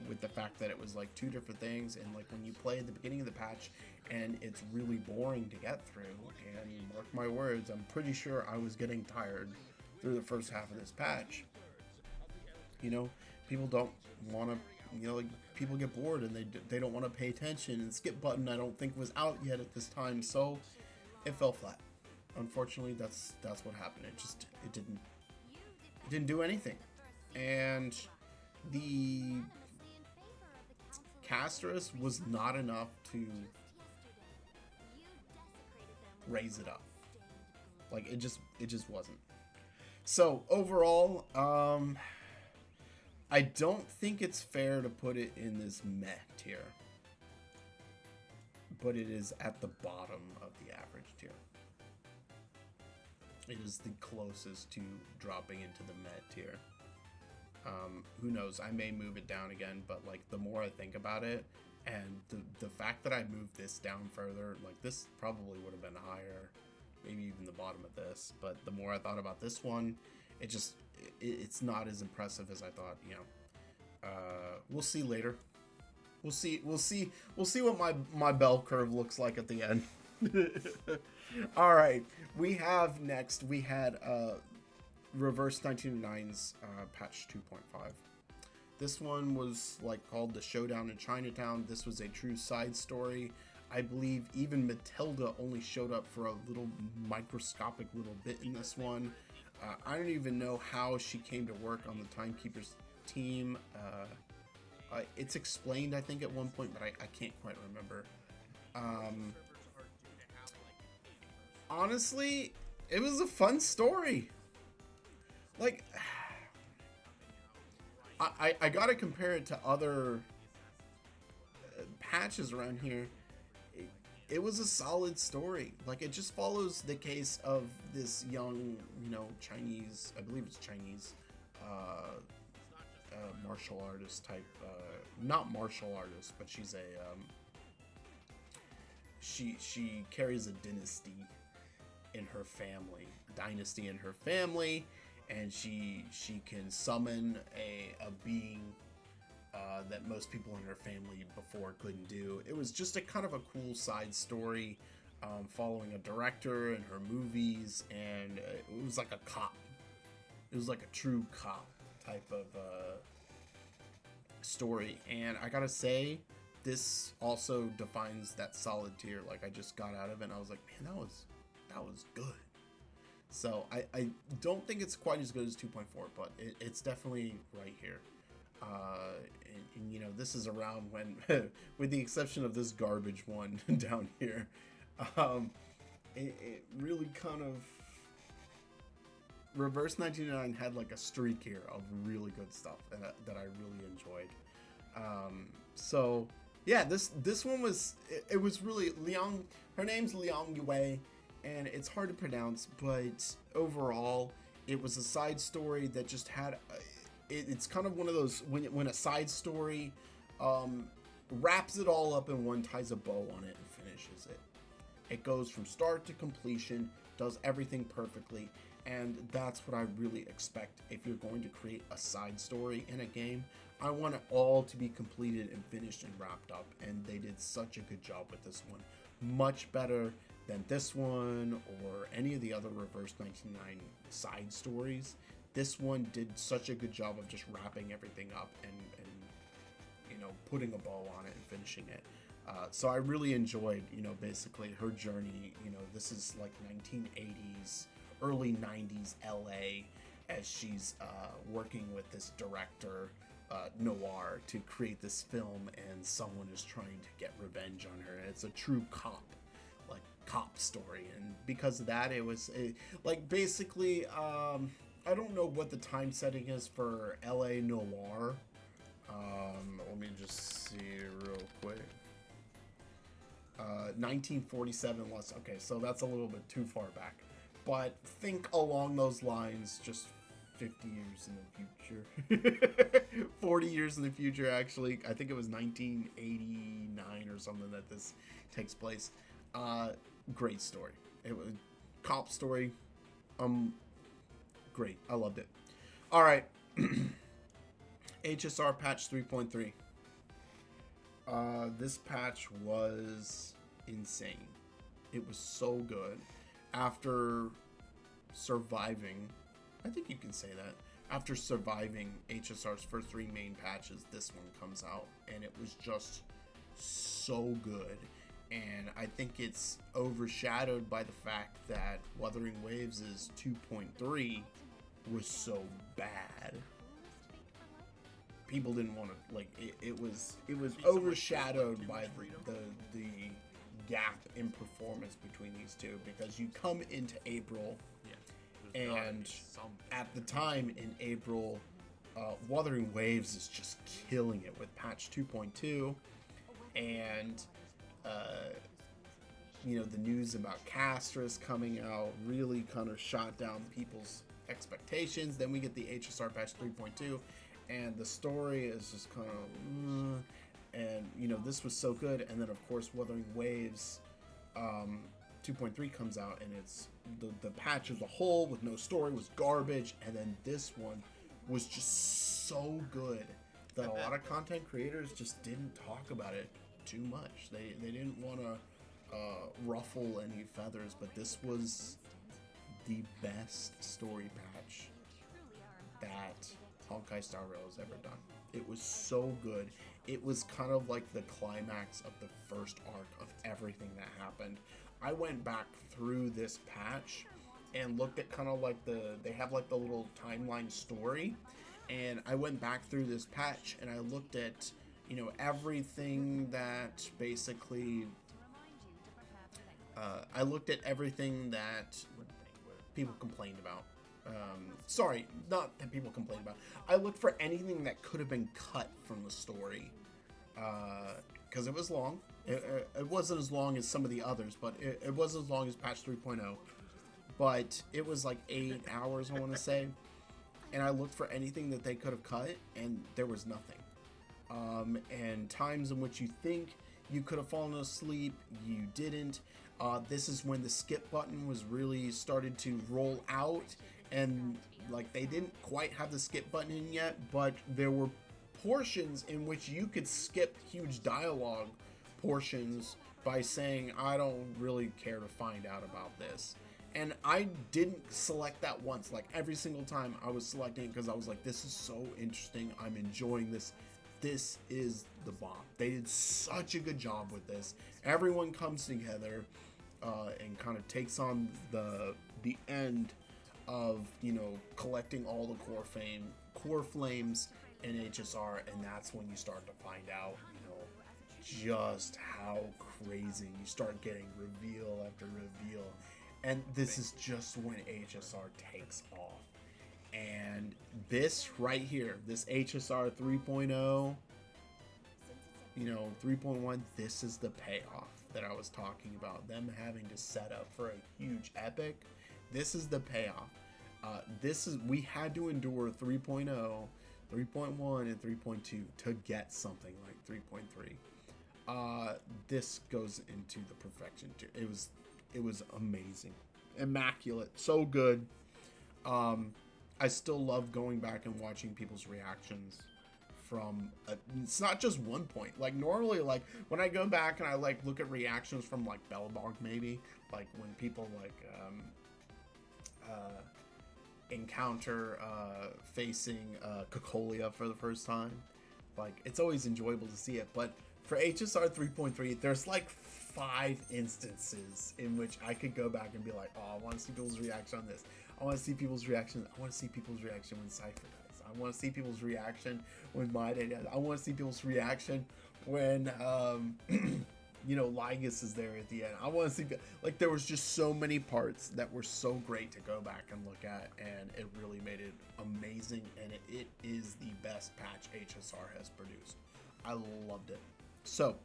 with the fact that it was like two different things, and like when you play at the beginning of the patch and it's really boring to get through, and mark my words, I'm pretty sure I was getting tired through the first half of this patch. You know, people don't want to, you know, like people get bored and they don't want to pay attention, and skip button I don't think was out yet at this time, so it fell flat. Unfortunately, that's what happened. It didn't do anything. And the Castris was not enough to raise it up. Like it just wasn't. So overall, I don't think it's fair to put it in this meh tier, but it is at the bottom of the average tier. It is the closest to dropping into the meh tier. Who knows? I may move it down again, but like the more I think about it, and the fact that I moved this down further, like this probably would have been higher, maybe even the bottom of this. But the more I thought about this one, it's not as impressive as I thought. You know, we'll see later. We'll see what my bell curve looks like at the end. All right, we have next. We had Reverse 1909's patch 2.5. This one was like called The Showdown in Chinatown. This was a true side story. I believe even Matilda only showed up for a little microscopic little bit in this one. I don't even know how she came to work on the Timekeeper's team. It's explained, I think, at one point, but I can't quite remember. Honestly, it was a fun story. Like, I gotta compare it to other patches around here. It was a solid story. Like, it just follows the case of this young, you know, Chinese, I believe it's Chinese, martial artist type, not martial artist, but she's a, she carries a dynasty in her family, and she can summon a being that most people in her family before couldn't do. It was just a kind of a cool side story, following a director and her movies, and it was like a cop. It was like a true cop type of story, and I gotta say, this also defines that solid tier. Like, I just got out of it and I was like, man, that was good. So I don't think it's quite as good as 2.4, but it's definitely right here. And you know, this is around when, with the exception of this garbage one down here, it really kind of, Reverse 1909 had like a streak here of really good stuff that I really enjoyed. So yeah, this one was, it was really Liang, her name's Liang Yue, and it's hard to pronounce, but overall it was a side story that just had it's kind of one of those when a side story wraps it all up in one, ties a bow on it, and finishes it. It goes from start to completion, does everything perfectly, and that's what I really expect if you're going to create a side story in a game. I want it all to be completed and finished and wrapped up, and they did such a good job with this one. Much better than this one or any of the other Reverse 1909 side stories. This one did such a good job of just wrapping everything up and you know, putting a bow on it and finishing it. So I really enjoyed, you know, basically her journey. You know, this is like 1980s, early 90s LA, as she's working with this director, Noir, to create this film, and someone is trying to get revenge on her. And it's a true cop story, and because of that, it was like basically I don't know what the time setting is for LA Noir. Let me just see real quick. 1947 less. Okay, so that's a little bit too far back, but think along those lines, just 50 years in the future. 40 years in the future, actually. I think it was 1989 or something that this takes place. Great story. It was cop story. Great. I loved it. All right. HSR patch 3.3. This patch was insane. It was so good. After surviving, I think you can say that, after surviving HSR's first 3 main patches, this one comes out, and it was just so good. And I think it's overshadowed by the fact that Wuthering Waves' 2.3 was so bad. People didn't want to, like, it was overshadowed by the gap in performance between these two, because you come into April, and at the time in April, Wuthering Waves is just killing it with patch 2.2, and you know, the news about Castra's coming out really kind of shot down people's expectations. Then we get the HSR patch 3.2, and the story is just kind of and you know, this was so good. And then of course Wuthering Waves 2.3 comes out, and it's the patch as a whole with no story was garbage, and then this one was just so good that a lot of content creators just didn't talk about it too much. They didn't want to ruffle any feathers, but this was the best story patch that Honkai Star Rail has ever done. It was so good. It was kind of like the climax of the first arc of everything that happened. I went back through this patch and looked at kind of like they have like the little timeline story, and I went back through this patch and I looked at, you know, everything that basically I looked at everything that people complained about. Sorry, not that people complained about. I looked for anything that could have been cut from the story, because it was long. It wasn't as long as some of the others, but it wasn't as long as patch 3.0. But it was like 8 hours, I want to say. And I looked for anything that they could have cut, and there was nothing. And times in which you think you could have fallen asleep, you didn't. This is when the skip button was really started to roll out, and like they didn't quite have the skip button in yet, but there were portions in which you could skip huge dialogue portions by saying, I don't really care to find out about this. And I didn't select that once. Like every single time I was selecting it because I was like, this is so interesting. I'm enjoying this. This is the bomb. They did such a good job with this. Everyone comes together and kind of takes on the end of, you know, collecting all the core flames in HSR, and that's when you start to find out, you know, just how crazy. You start getting reveal after reveal, and this is just when HSR takes off. And this right here, this HSR 3.0, you know, 3.1, this is the payoff that I was talking about. Them having to set up for a huge epic. This is the payoff. We had to endure 3.0, 3.1, and 3.2 to get something like 3.3. This goes into the perfection too. It was amazing, immaculate, so good. I still love going back and watching people's reactions from it's not just one point. Like normally, like when I go back and I like look at reactions from like Bellebarg, maybe like when people like encounter facing Cocolia for the first time, like it's always enjoyable to see it. But for HSR 3.3, there's like 5 instances in which I could go back and be like, oh, I want to see people's reaction on this. I want to see people's reaction. I want to see people's reaction when Cypher dies. I want to see people's reaction when My Day dies. I want to see people's reaction when, you know, Lygus is there at the end. I want to see, like, there was just so many parts that were so great to go back and look at, and it really made it amazing, and it is the best patch HSR has produced. I loved it. So,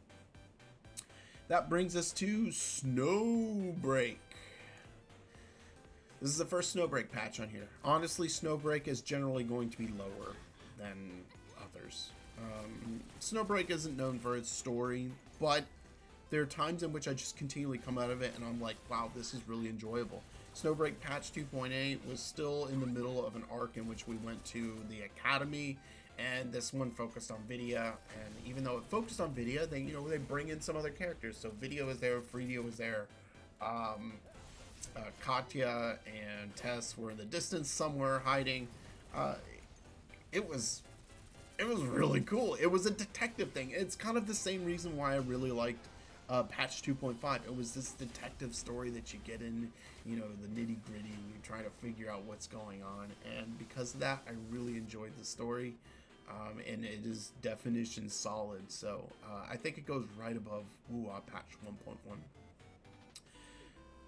that brings us to Snowbreak. This is the first Snowbreak patch on here. Honestly, Snowbreak is generally going to be lower than others. Snowbreak isn't known for its story, but there are times in which I just continually come out of it and I'm like, wow, this is really enjoyable. Snowbreak patch 2.8 was still in the middle of an arc in which we went to the academy and this one focused on Vidya. And even though it focused on Vidya, they they bring in some other characters. So Vidya was there, Frida was there, Katya and Tess were in the distance somewhere hiding. It was really cool. It was a detective thing. It's kind of the same reason why I really liked patch 2.5. It was this detective story that you get in, the nitty gritty, and you're trying to figure out what's going on. And because of that, I really enjoyed the story. And it is definition solid. So I think it goes right above patch 1.1.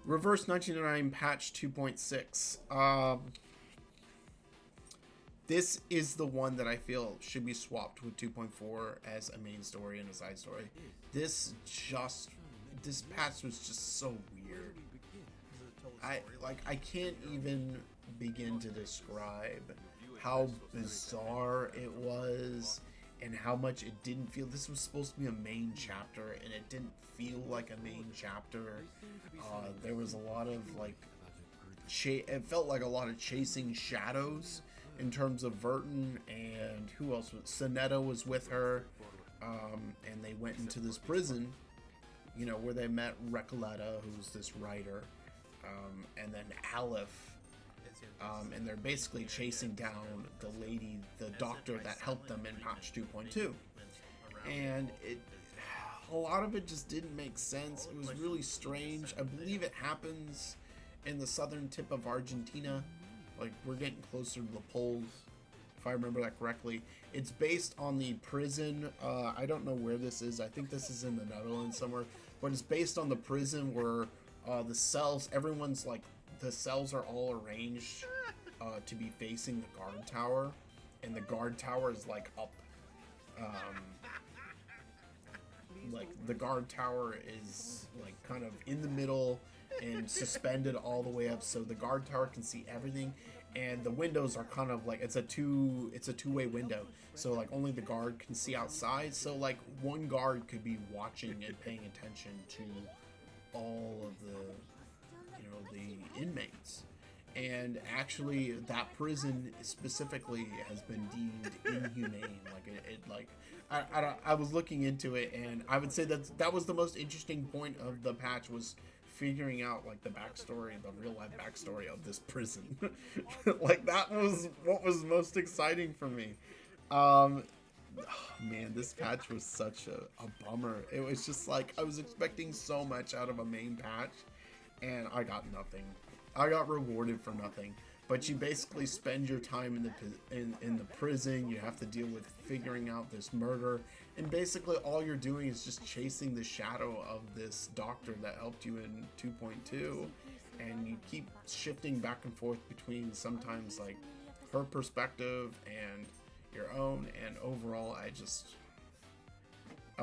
Reverse 1999 patch 2.6. This is the one that I feel should be swapped with 2.4 as a main story and a side story. This patch was just so weird. I can't even begin to describe how bizarre it was and how much it didn't feel. This was supposed to be a main chapter and it didn't feel like a main chapter. There was a lot of it felt like a lot of chasing shadows in terms of Verton, and who else was Sonetta was with her, and they went into this prison, where they met Recoletta, who's this writer, and then Aleph, and they're basically chasing down the doctor that helped them in patch 2.2, and a lot of it just didn't make sense. It was really strange. I believe it happens in the southern tip of Argentina. We're getting closer to the poles, if I remember that correctly. It's based on the prison. I don't know where this is. I think this is in the Netherlands somewhere. But it's based on the prison where the cells, the cells are all arranged to be facing the guard tower. And the guard tower is up. The guard tower is kind of in the middle and suspended all the way up, so the guard tower can see everything, and the windows are kind of it's a two-way window, so only the guard can see outside, so one guard could be watching and paying attention to all of the inmates. And actually that prison specifically has been deemed inhumane. I was looking into it, and I would say that was the most interesting point of the patch, was figuring out the backstory, the real life backstory of this prison. That was what was most exciting for me. Man, this patch was such a bummer. It was just I was expecting so much out of a main patch, and I got nothing. I got rewarded for nothing. But you basically spend your time in the prison. You have to deal with figuring out this murder, and basically all you're doing is just chasing the shadow of this doctor that helped you in 2.2, and you keep shifting back and forth between sometimes her perspective and your own. And overall, I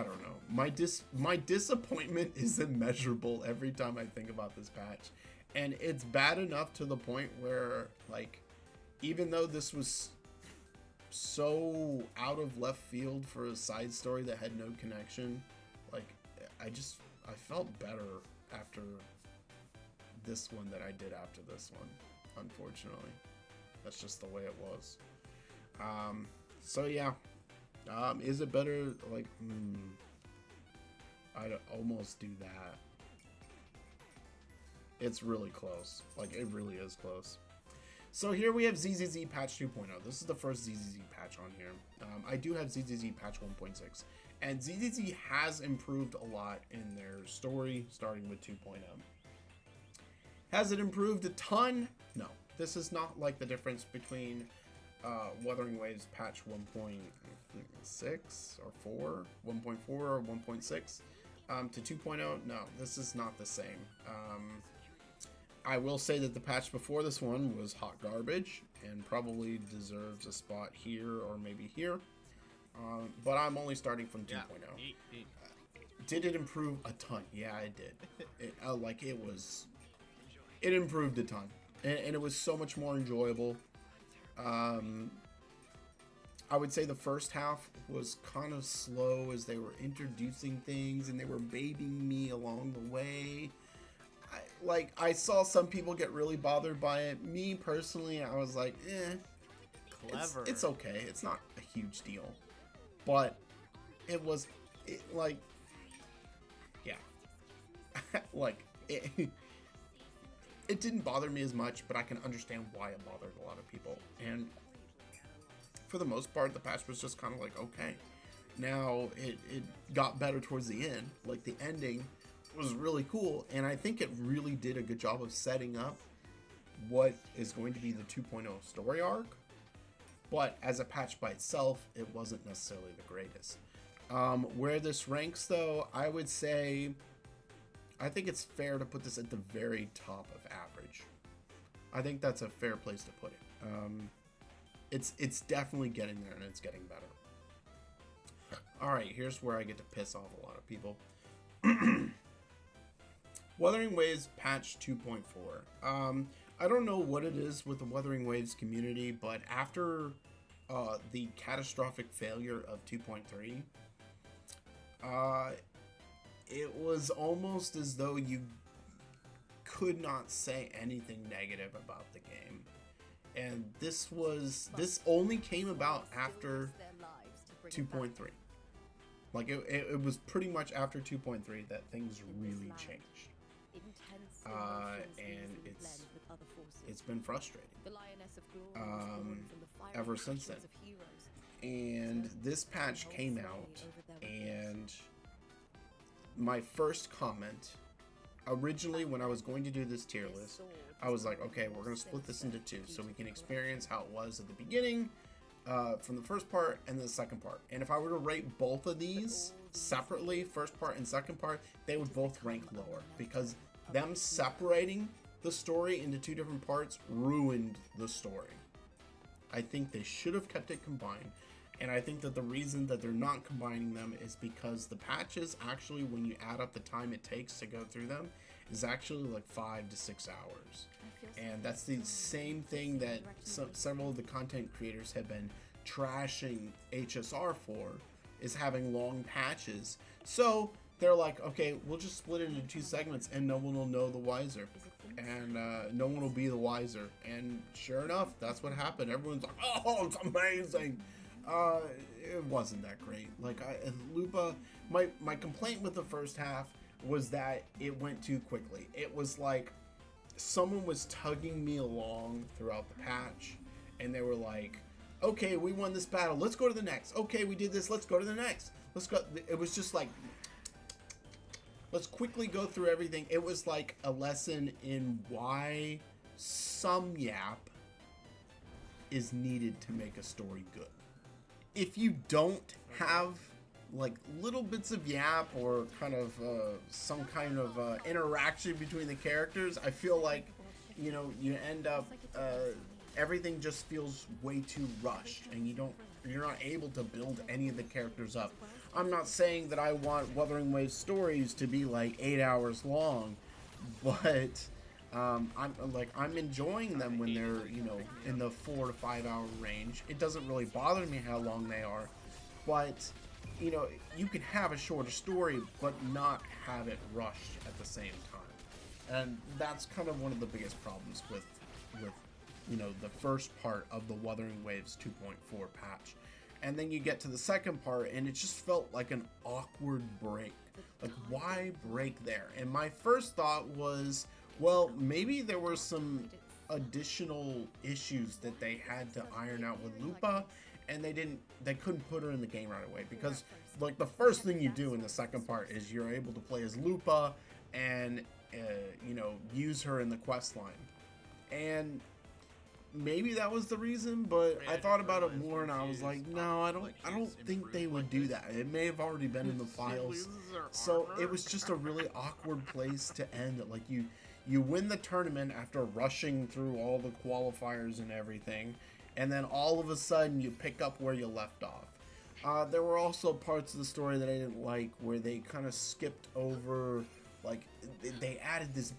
don't know. My disappointment is immeasurable every time I think about this patch. And it's bad enough to the point where, even though this was so out of left field for a side story that had no connection, I felt better after this one than I did after this one, unfortunately. That's just the way it was. So yeah. Is it better? I'd almost do that. It's really close. It really is close. So here we have ZZZ patch 2.0. This is the first ZZZ patch on here. I do have ZZZ patch 1.6. And ZZZ has improved a lot in their story, starting with 2.0. Has it improved a ton? No. This is not the difference between Wuthering Waves patch 1.6 or 4, 1.4 or 1.6 to 2.0. No, this is not the same. I will say that the patch before this one was hot garbage and probably deserves a spot here or maybe here. But I'm only starting from 2.0. Did it improve a ton? Yeah, it did. It improved a ton. And it was so much more enjoyable. I would say the first half was kind of slow as they were introducing things and they were babying me along the way. I saw some people get really bothered by it. Me personally, I was like, Clever. It's okay. It's not a huge deal. But like, yeah. Like, it didn't bother me as much, but I can understand why it bothered a lot of people. And for the most part, the patch was just kind of like, okay. Now, it got better towards the end. Like, the ending was really cool, and I think it really did a good job of setting up what is going to be the 2.0 story arc. But as a patch by itself, it wasn't necessarily the greatest. Where this ranks, though, I would say, I think it's fair to put this at the very top of average. I think that's a fair place to put it. It's definitely getting there, and it's getting better. Alright, here's where I get to piss off a lot of people. Wuthering Waves patch 2.4. I don't know what it is with the Wuthering Waves community, but after the catastrophic failure of 2.3, it was almost as though you could not say anything negative about the game. And this only came about after 2.3. Like, it was pretty much after 2.3 that things really changed. And it's been frustrating ever since then. And this patch came out, and my first comment, originally when I was going to do this tier list, I was like, okay, we're going to split this into two so we can experience how it was at the beginning, from the first part and the second part. And if I were to rate both of these separately, first part and second part, they would both rank lower, because them separating the story into two different parts ruined the story. I think they should have kept it combined, and I think that the reason that they're not combining them is because the patches, actually, when you add up the time it takes to go through them, is actually like 5 to 6 hours. And that's the same thing that several of the content creators have been trashing HSR for, is having long patches. So they're like, okay, we'll just split it into two segments and no one will know the wiser. And no one will be the wiser. And sure enough, that's what happened. Everyone's like, oh, it's amazing. It wasn't that great. Like, Lupa, my complaint with the first half was that it went too quickly. It was like someone was tugging me along throughout the patch, and they were like, okay, we won this battle, let's go to the next. Okay, we did this, let's go to the next. Let's go. It was just like, let's quickly go through everything. It was like a lesson in why some yap is needed to make a story good. If you don't have like little bits of yap or kind of some kind of interaction between the characters, I feel like, you know, you end up everything just feels way too rushed, and you're not able to build any of the characters up. I'm not saying that I want Wuthering Waves stories to be like 8 hours long, but I'm enjoying them when they're, you know, in the 4 to 5 hour range. It doesn't really bother me how long they are, but you know, you can have a shorter story but not have it rushed at the same time. And that's kind of one of the biggest problems with you know, the first part of the Wuthering Waves 2.4 patch. And then you get to the second part, and it just felt like an awkward break. Like, why break there? And my first thought was, well, maybe there were some additional issues that they had to iron out with Lupa, and they couldn't put her in the game right away. Because, like, the first thing you do in the second part is you're able to play as Lupa and, you know, use her in the quest line. And maybe that was the reason, but I thought about it more, and I was like, no, I don't think they would do that. It may have already been in the files. So it was just a really awkward place to end it. Like, you win the tournament after rushing through all the qualifiers and everything, and then all of a sudden you pick up where you left off. There were also parts of the story that I didn't like, where they kind of skipped over, like, they added this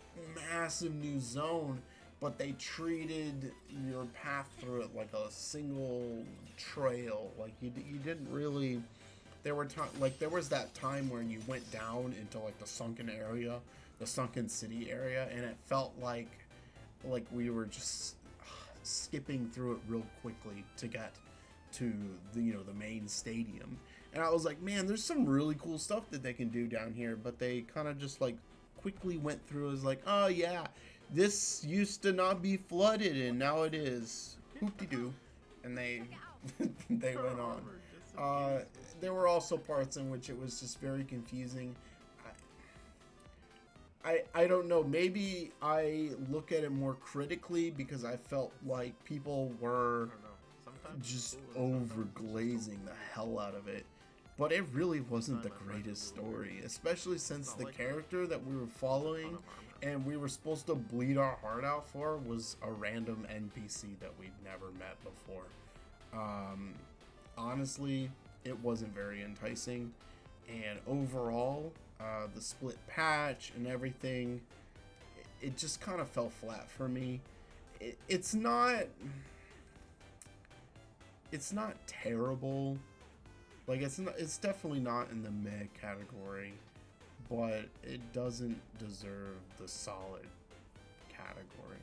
massive new zone, but they treated your path through it like a single trail. Like, you didn't really. There were there was that time where you went down into like the sunken area, the sunken city area, and it felt like we were just skipping through it real quickly to get to the main stadium. And I was like, man, there's some really cool stuff that they can do down here, but they kind of just like quickly went through as like, oh yeah, this used to not be flooded and now it is. Hoop-de-doo. And they they went on. There were also parts in which it was just very confusing. I don't know, maybe I look at it more critically because I felt like people were just overglazing the hell out of it. But it really wasn't the greatest story, especially since the character that we were following and we were supposed to bleed our heart out for was a random NPC that we'd never met before. Honestly, it wasn't very enticing, and overall, the split patch and everything, it just kind of fell flat for me. It's not terrible. Like, it's definitely not in the meh category, but it doesn't deserve the solid category.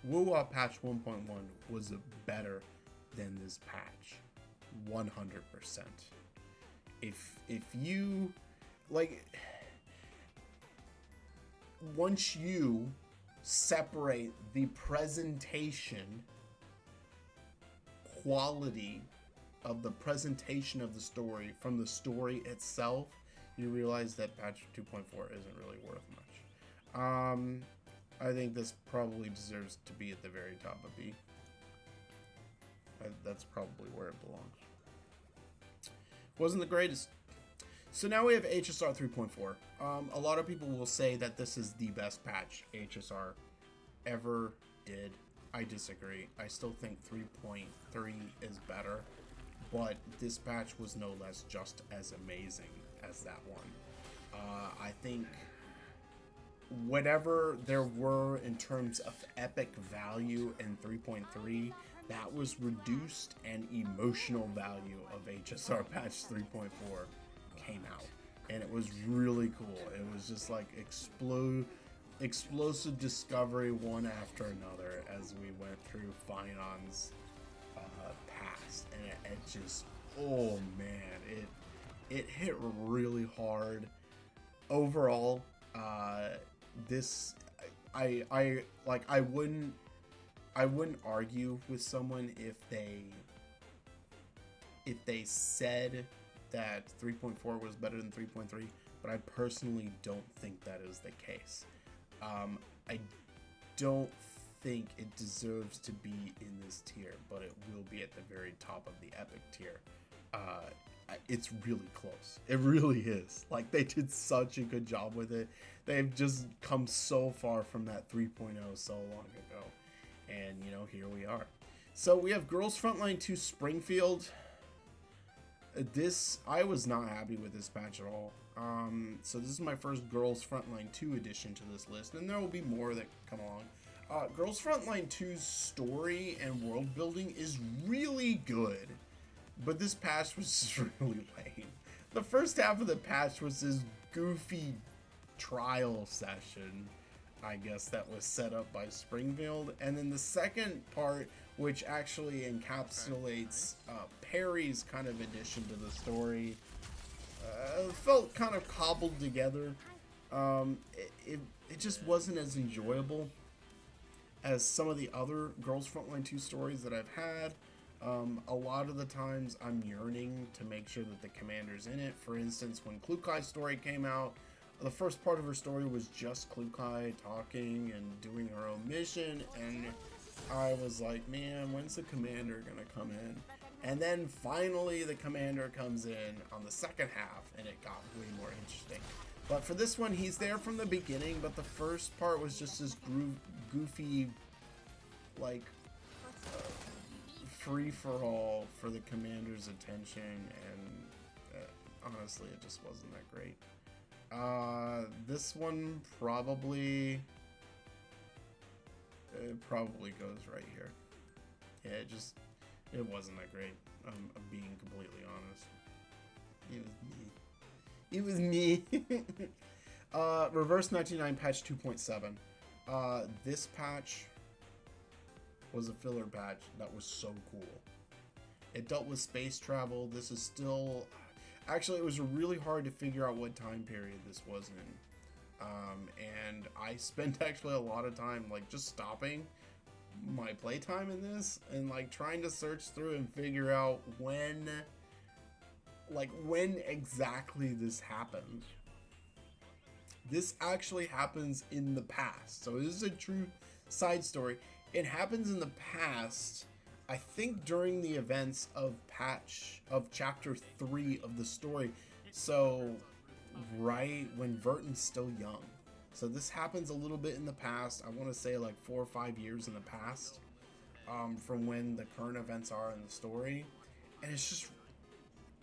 Woo patch 1.1 was better than this patch, 100%. If you like, once you separate the presentation quality of the presentation of the story from the story itself, you realize that patch 2.4 isn't really worth much. I think this probably deserves to be at the very top of B. That's probably where it belongs. Wasn't the greatest. So now we have HSR 3.4. A lot of people will say that this is the best patch HSR ever did. I disagree. I still think 3.3 is better, but this patch was no less just as amazing as that one. I think whatever there were in terms of epic value in 3.3, that was reduced, and emotional value of HSR patch 3.4 came out, and it was really cool. It was just like explosive discovery one after another as we went through Finon's past, and it just, oh man, it hit really hard. Overall, this I wouldn't argue with someone if they said that 3.4 was better than 3.3, but I personally don't think that is the case. I don't think it deserves to be in this tier, but it will be at the very top of the epic tier. It's really close. It really is. Like, they did such a good job with it. They've just come so far from that 3.0 so long ago. And, here we are. So we have Girls Frontline 2 Springfield. I was not happy with this patch at all. So this is my first Girls Frontline 2 addition to this list, and there will be more that come along. Girls Frontline 2's story and world building is really good, but this patch was just really lame. The first half of the patch was this goofy trial session, I guess, that was set up by Springfield, and then the second part, which actually encapsulates Perry's kind of addition to the story, felt kind of cobbled together. It just wasn't as enjoyable as some of the other Girls Frontline 2 stories that I've had. A lot of the times I'm yearning to make sure that the commander's in it. For instance, when Klukai's story came out, the first part of her story was just Klukai talking and doing her own mission, and I was like, man, when's the commander gonna come in? And then finally the commander comes in on the second half, and it got way more interesting. But for this one, he's there from the beginning, but the first part was just this goofy, like, free-for-all for the commander's attention, and honestly, it just wasn't that great. This one probably goes right here. Yeah, it wasn't that great. I'm being completely honest. It was me. Reverse 99 patch 2.7. This patch was a filler patch that was so cool. It dealt with space travel. This is still... Actually, it was really hard to figure out what time period this was in. And I spent actually a lot of time like just stopping my playtime in this and like trying to search through and figure out when exactly this happened. This actually happens in the past. So this is a true side story. It happens in the past, I think during the events of chapter 3 of the story. So right when Verton's still young. So this happens a little bit in the past. I want to say like 4 or 5 years in the past, from when the current events are in the story, and it's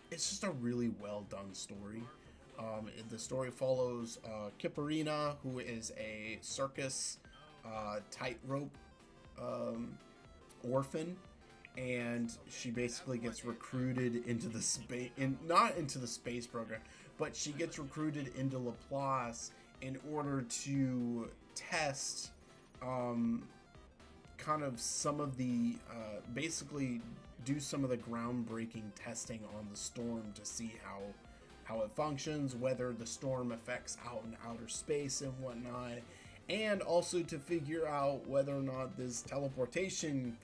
just a really well done story. The story follows Kipperina, who is a circus tightrope orphan, and she basically gets recruited into the not into the space program, but she gets recruited into Laplace in order to test kind of some of the basically do some of the groundbreaking testing on the storm to see how it functions, whether the storm affects out in outer space and whatnot, and also to figure out whether or not this teleportation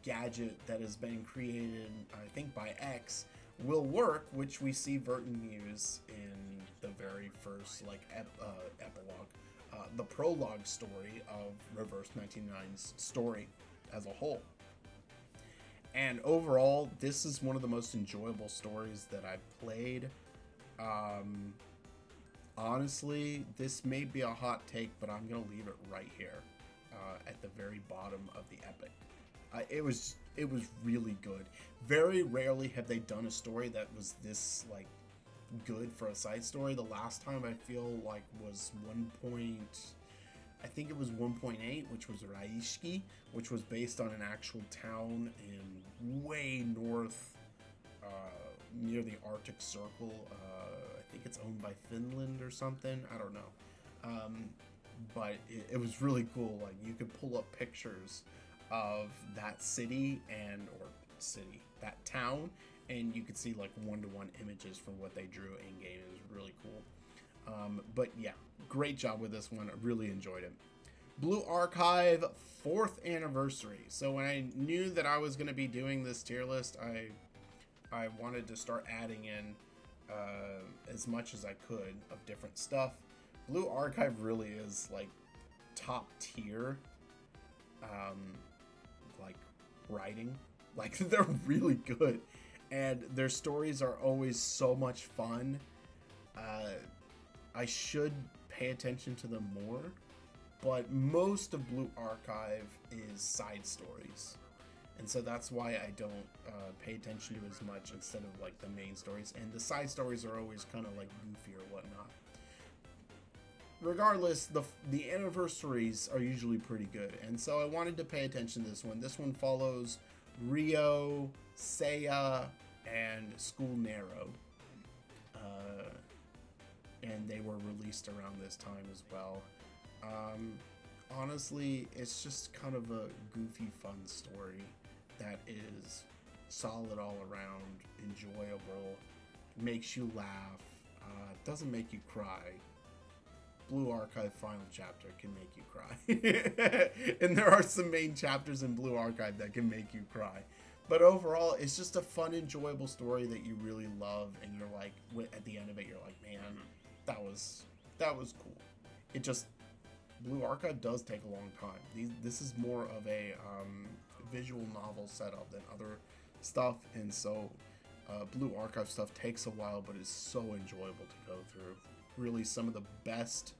gadget that has been created, I think by X, will work, which we see Verton use in the very first epilogue, the prologue story of Reverse 99's story as a whole. And overall, this is one of the most enjoyable stories that I've played. Honestly, this may be a hot take, but I'm gonna leave it right here at the very bottom of the epic. It was really good. Very rarely have they done a story that was this like good for a side story. The last time I feel like was 1.8, which was Raishiki, which was based on an actual town in way north, near the Arctic Circle. I think it's owned by Finland or something. I don't know. But it was really cool. Like you could pull up pictures of that that town, and you could see like one-to-one images from what they drew in game. It was really cool. But yeah, great job with this one. I really enjoyed it. Blue Archive 4th anniversary. So when I knew that I was going to be doing this tier list, I wanted to start adding in as much as I could of different stuff. Blue Archive really is like top tier like writing. Like they're really good, and their stories are always so much fun. I should pay attention to them more, but most of Blue Archive is side stories, and so that's why I don't pay attention to as much instead of like the main stories, and the side stories are always kind of like goofy or whatnot. Regardless, the anniversaries are usually pretty good, and so I wanted to pay attention to this one. This one follows Rio, Seiya, and School Narrow, and they were released around this time as well. Honestly, it's just kind of a goofy, fun story that is solid all around, enjoyable, makes you laugh, doesn't make you cry. Blue Archive final chapter can make you cry. And there are some main chapters in Blue Archive that can make you cry. But overall, it's just a fun, enjoyable story that you really love, and you're like, at the end of it, you're like, man, that was cool. It just, Blue Archive does take a long time. This is more of a visual novel setup than other stuff, and so Blue Archive stuff takes a while, but it's so enjoyable to go through. Really, some of the best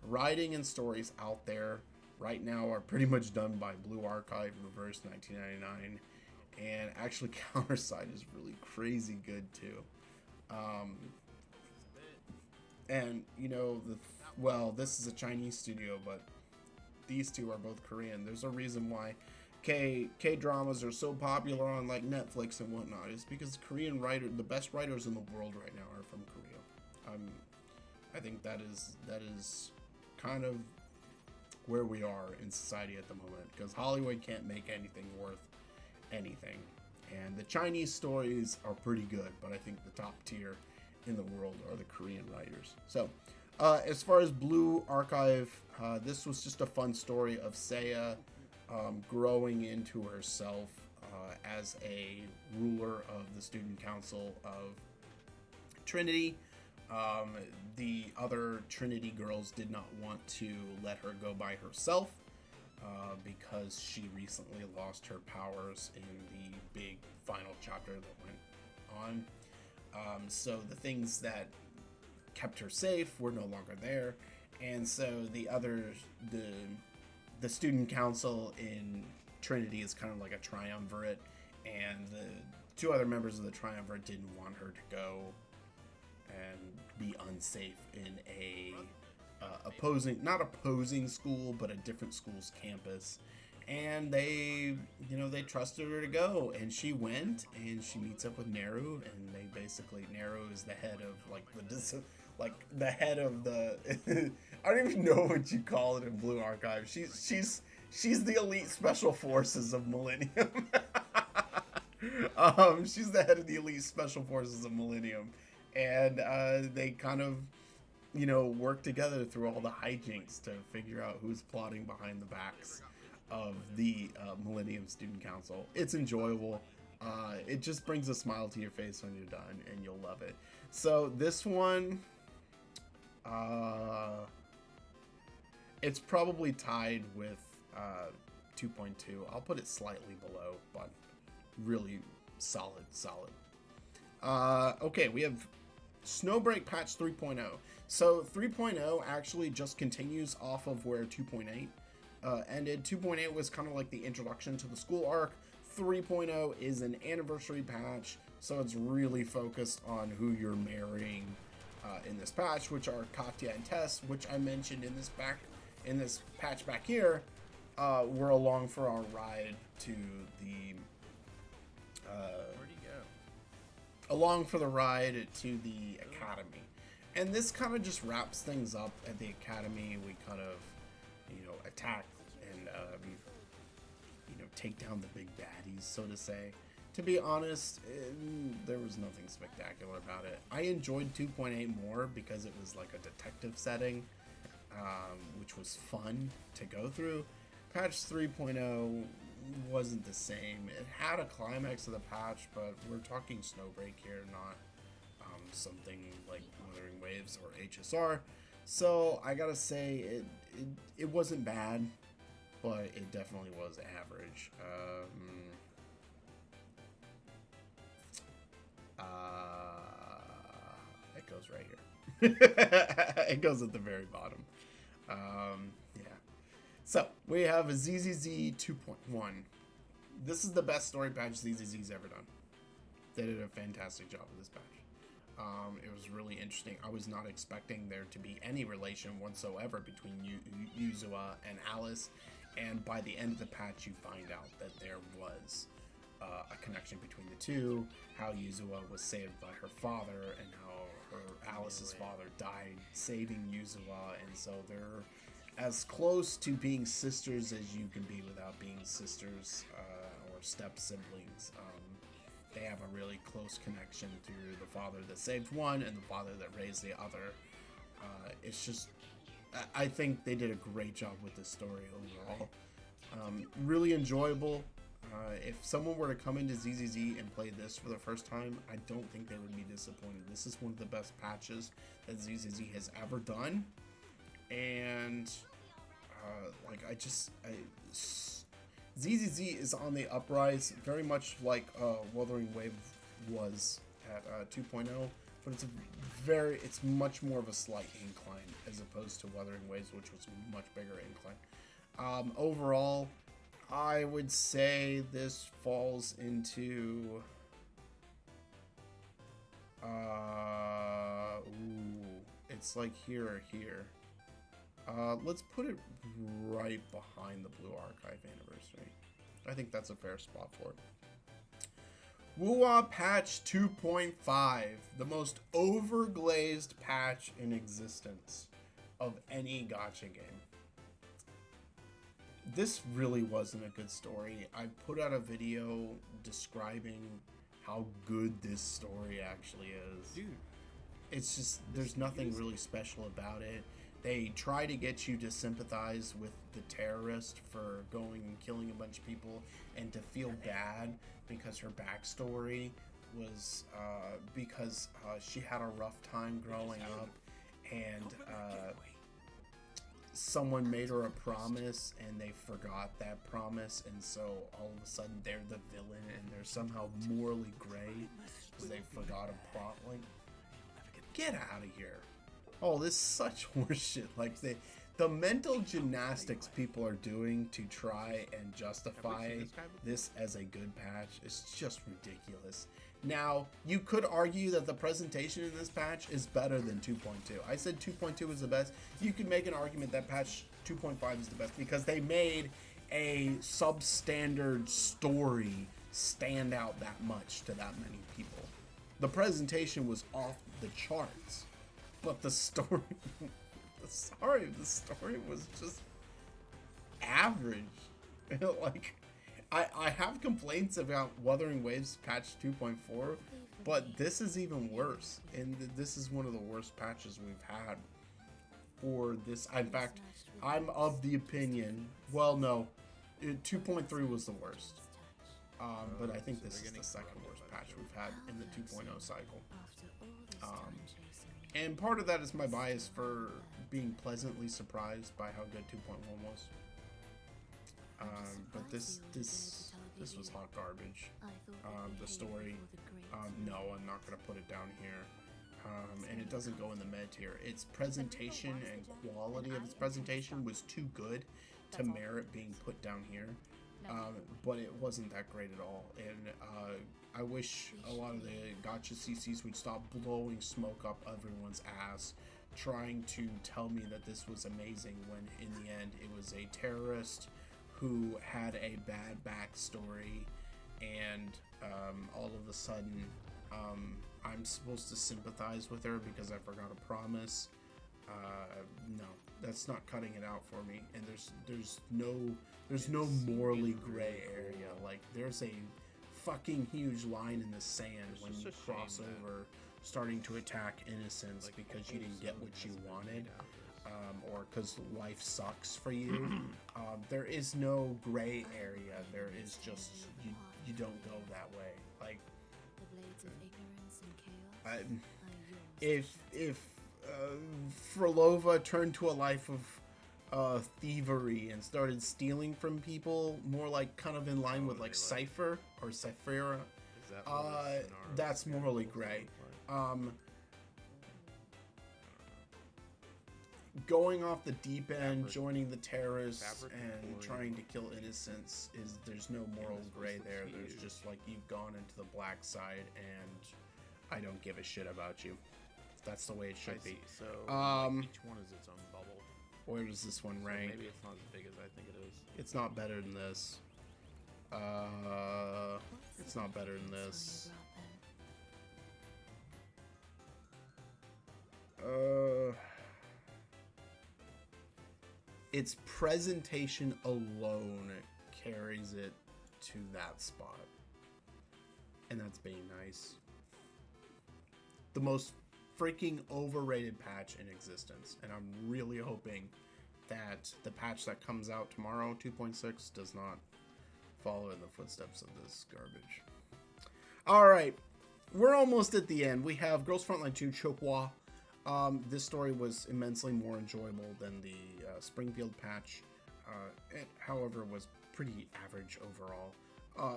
writing and stories out there right now are pretty much done by Blue Archive Reverse 1999, and actually Counterside is really crazy good too. And you know, this is a Chinese studio, but these two are both Korean. There's a reason why K-dramas are so popular on like Netflix and whatnot. It's because the best writers in the world right now are from Korea. I think that is kind of where we are in society at the moment, because Hollywood can't make anything worth anything, And the Chinese stories are pretty good, but I think the top tier in the world are the Korean writers. So, as far as Blue Archive, this was just a fun story of Seiya growing into herself as a ruler of the student council of Trinity. The other Trinity girls did not want to let her go by herself because she recently lost her powers in the big final chapter that went on. So the things that kept her safe were no longer there, and so the student council in Trinity is kind of like a triumvirate, and the two other members of the triumvirate didn't want her to go and be unsafe in a not opposing school, but a different school's campus. And they trusted her to go, and she went, and she meets up with Neru, and they basically, Neru is the head of the head of the I don't even know what you call it in Blue Archive. She's the elite special forces of Millennium. She's the head of the elite special forces of Millennium, and they kind of work together through all the hijinks to figure out who's plotting behind the backs of the Millennium Student Council. It's enjoyable. It just brings a smile to your face when you're done, and you'll love it. So this one, it's probably tied with 2.2. I'll put it slightly below, but really solid. Okay, we have Snowbreak patch 3.0. So 3.0 actually just continues off of where 2.8 ended. 2.8 was kind of like the introduction to the school arc. 3.0 is an anniversary patch, so it's really focused on who you're marrying in this patch, which are Katya and Tess, which I mentioned in this patch back here. We're along for our ride to the Where'd he go? along for the ride to the academy. And this kind of just wraps things up at the academy. We kind of, attack and, take down the big baddies, so to say. To be honest, there was nothing spectacular about it. I enjoyed 2.8 more because it was like a detective setting, which was fun to go through. Patch 3.0 wasn't the same. It had a climax of the patch, but we're talking Snowbreak here, not something like Wuthering Waves or HSR. So I gotta say it wasn't bad, but it definitely was average. It goes right here. It goes at the very bottom. Yeah. So we have a ZZZ 2.1. This is the best story patch ZZZ's ever done. They did a fantastic job with this patch. It was really interesting. I was not expecting there to be any relation whatsoever between Yuzua and Alice, and by the end of the patch you find out that there was a connection between the two, how Yuzua was saved by her father, and how Alice's father died saving Yuzua, and so they're as close to being sisters as you can be without being sisters or step siblings. They have a really close connection through the father that saved one and the father that raised the other. It's just, I think they did a great job with this story overall. Really enjoyable. If someone were to come into ZZZ and play this for the first time, I don't think they would be disappointed. This is one of the best patches that ZZZ has ever done. And, ZZZ is on the uprise, very much like Wuthering Wave was at 2.0, but it's much more of a slight incline as opposed to Wuthering Waves, which was a much bigger incline. Overall, I would say this falls into it's like here or here. Let's put it right behind the Blue Archive anniversary. I think that's a fair spot for it. Wuwa patch 2.5, the most overglazed patch in existence of any gacha game. this really wasn't a good story. I put out a video describing how good this story actually is. Dude, it's just, there's nothing really special about it. They try to get you to sympathize with the terrorist for going and killing a bunch of people, and to feel bad because her backstory was because she had a rough time growing up, and someone made her a promise and they forgot that promise, and so all of a sudden they're the villain and they're somehow morally gray because they forgot a promise. Like, get out of here. Oh, this is such horseshit. Like, the mental gymnastics people are doing to try and justify this as a good patch is just ridiculous. Now, you could argue that the presentation in this patch is better than 2.2. I said 2.2 is the best. You could make an argument that patch 2.5 is the best because they made a substandard story stand out that much to that many people. The presentation was off the charts, but the story, the story was just average. Like, I have complaints about Wuthering Waves patch 2.4, but this is even worse, and this is one of the worst patches we've had for this. In fact, I'm of the opinion, well, no, 2.3 was the worst, but I think this is the second worst patch we've had in the 2.0 cycle. And part of that is my bias for being pleasantly surprised by how good 2.1 was. But this was hot garbage. The story, no, I'm not gonna put it down here. And it doesn't go in the med tier. Its presentation and quality of its presentation was too good to merit being put down here. But it wasn't that great at all. And I wish a lot of the Gacha CCs would stop blowing smoke up everyone's ass, trying to tell me that this was amazing when in the end it was a terrorist who had a bad backstory, and all of a sudden I'm supposed to sympathize with her because I forgot a promise. No, that's not cutting it out for me. And there's no morally gray area. Like, there's a fucking huge line in the sand when you cross over, starting to attack innocents because you didn't get what you wanted. Or because life sucks for you. There is no gray area. There is just, you don't go that way. Like, if Frolova turned to a life of thievery and started stealing from people, more like kind of in line with like Cypher or Cyphera, that's morally gray. Going off the deep end, joining the terrorists, and trying to kill innocents, there's no moral gray there. There's just like, you've gone into the black side, and I don't give a shit about you. That's the way it should be. So each one is its own bubble. Where does this one rank? Maybe it's not as big as I think it is. It's not better than this. It's not better than this. Its presentation alone carries it to that spot. And that's being nice. The most freaking overrated patch in existence. And I'm really hoping that the patch that comes out tomorrow, 2.6, does not follow in the footsteps of this garbage. Alright, we're almost at the end. We have Girls Frontline 2, Chokwa. This story was immensely more enjoyable than the Springfield patch. It, however, was pretty average overall.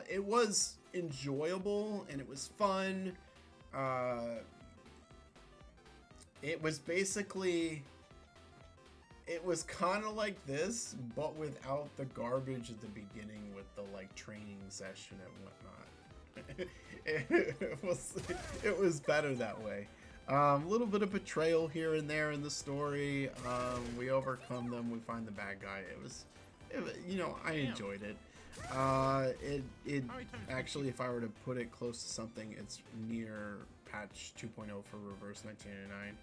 It was enjoyable and it was fun. It was basically, it was kind of like this, but without the garbage at the beginning with the like training session and whatnot. It was better that way. A little bit of betrayal here and there in the story. We overcome them. We find the bad guy. You know, I enjoyed it. It actually, if I were to put it close to something, it's near patch 2.0 for Reverse 1999.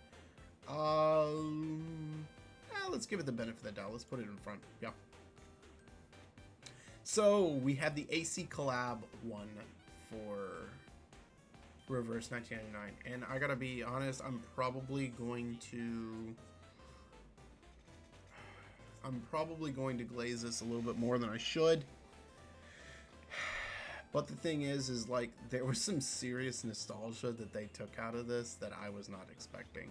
Let's give it the benefit of the doubt. Let's put it in front. Yeah. So we had the AC collab one for Reverse 1999, and I gotta be honest, I'm probably going to glaze this a little bit more than I should. But the thing is like there was some serious nostalgia that they took out of this that I was not expecting.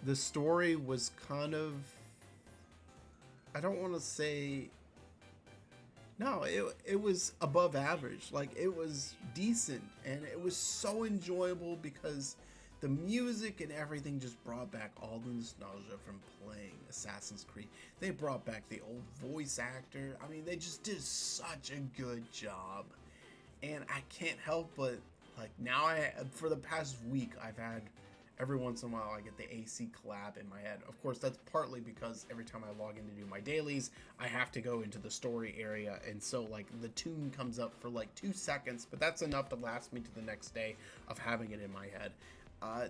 The story was kind of, I don't want to say, no, it was above average. Like, it was decent, and it was so enjoyable because the music and everything just brought back all the nostalgia from playing Assassin's Creed. They brought back the old voice actor. I mean, they just did such a good job. And I can't help but, like, now for the past week, I've had, every once in a while, I get the AC collab in my head. Of course, that's partly because every time I log in to do my dailies, I have to go into the story area. And so, like, the tune comes up for, like, 2 seconds, but that's enough to last me to the next day of having it in my head.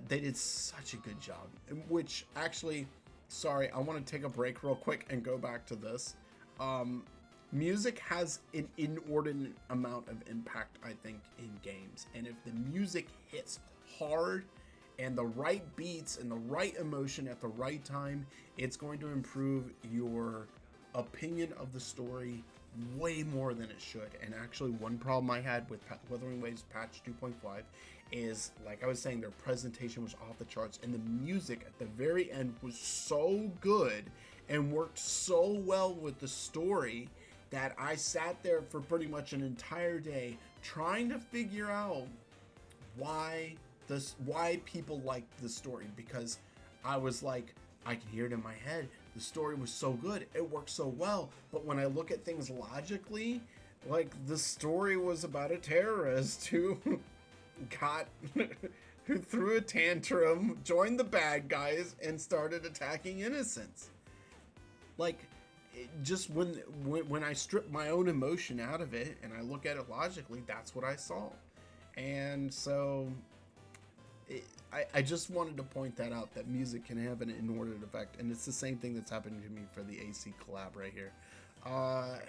They did such a good job, which actually, sorry, I want to take a break real quick and go back to this. Music has an inordinate amount of impact, I think, in games. And if the music hits hard and the right beats and the right emotion at the right time, it's going to improve your opinion of the story way more than it should. And actually, one problem I had with Wuthering Waves patch 2.5 is, like I was saying, their presentation was off the charts, and the music at the very end was so good and worked so well with the story that I sat there for pretty much an entire day trying to figure out why people liked the story, because I was like, I can hear it in my head. The story was so good, it worked so well, but when I look at things logically, like, the story was about a terrorist who who threw a tantrum, joined the bad guys, and started attacking innocents. Like, just when I strip my own emotion out of it and I look at it logically, that's what I saw. And so I just wanted to point that out, that music can have an inordinate effect, and it's the same thing that's happening to me for the AC collab right here. I'm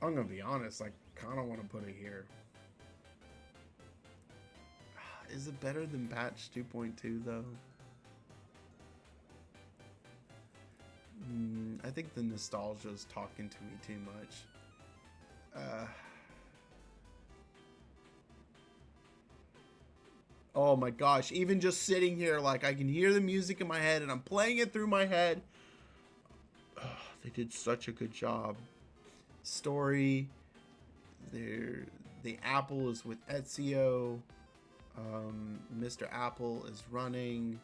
gonna be honest, I kind of want to put it here. Is it better than patch 2.2 though? I think the nostalgia is talking to me too much. Oh my gosh, even just sitting here, like, I can hear the music in my head and I'm playing it through my head. They did such a good job. Story, the Apple is with Ezio. Mr. Apple is running.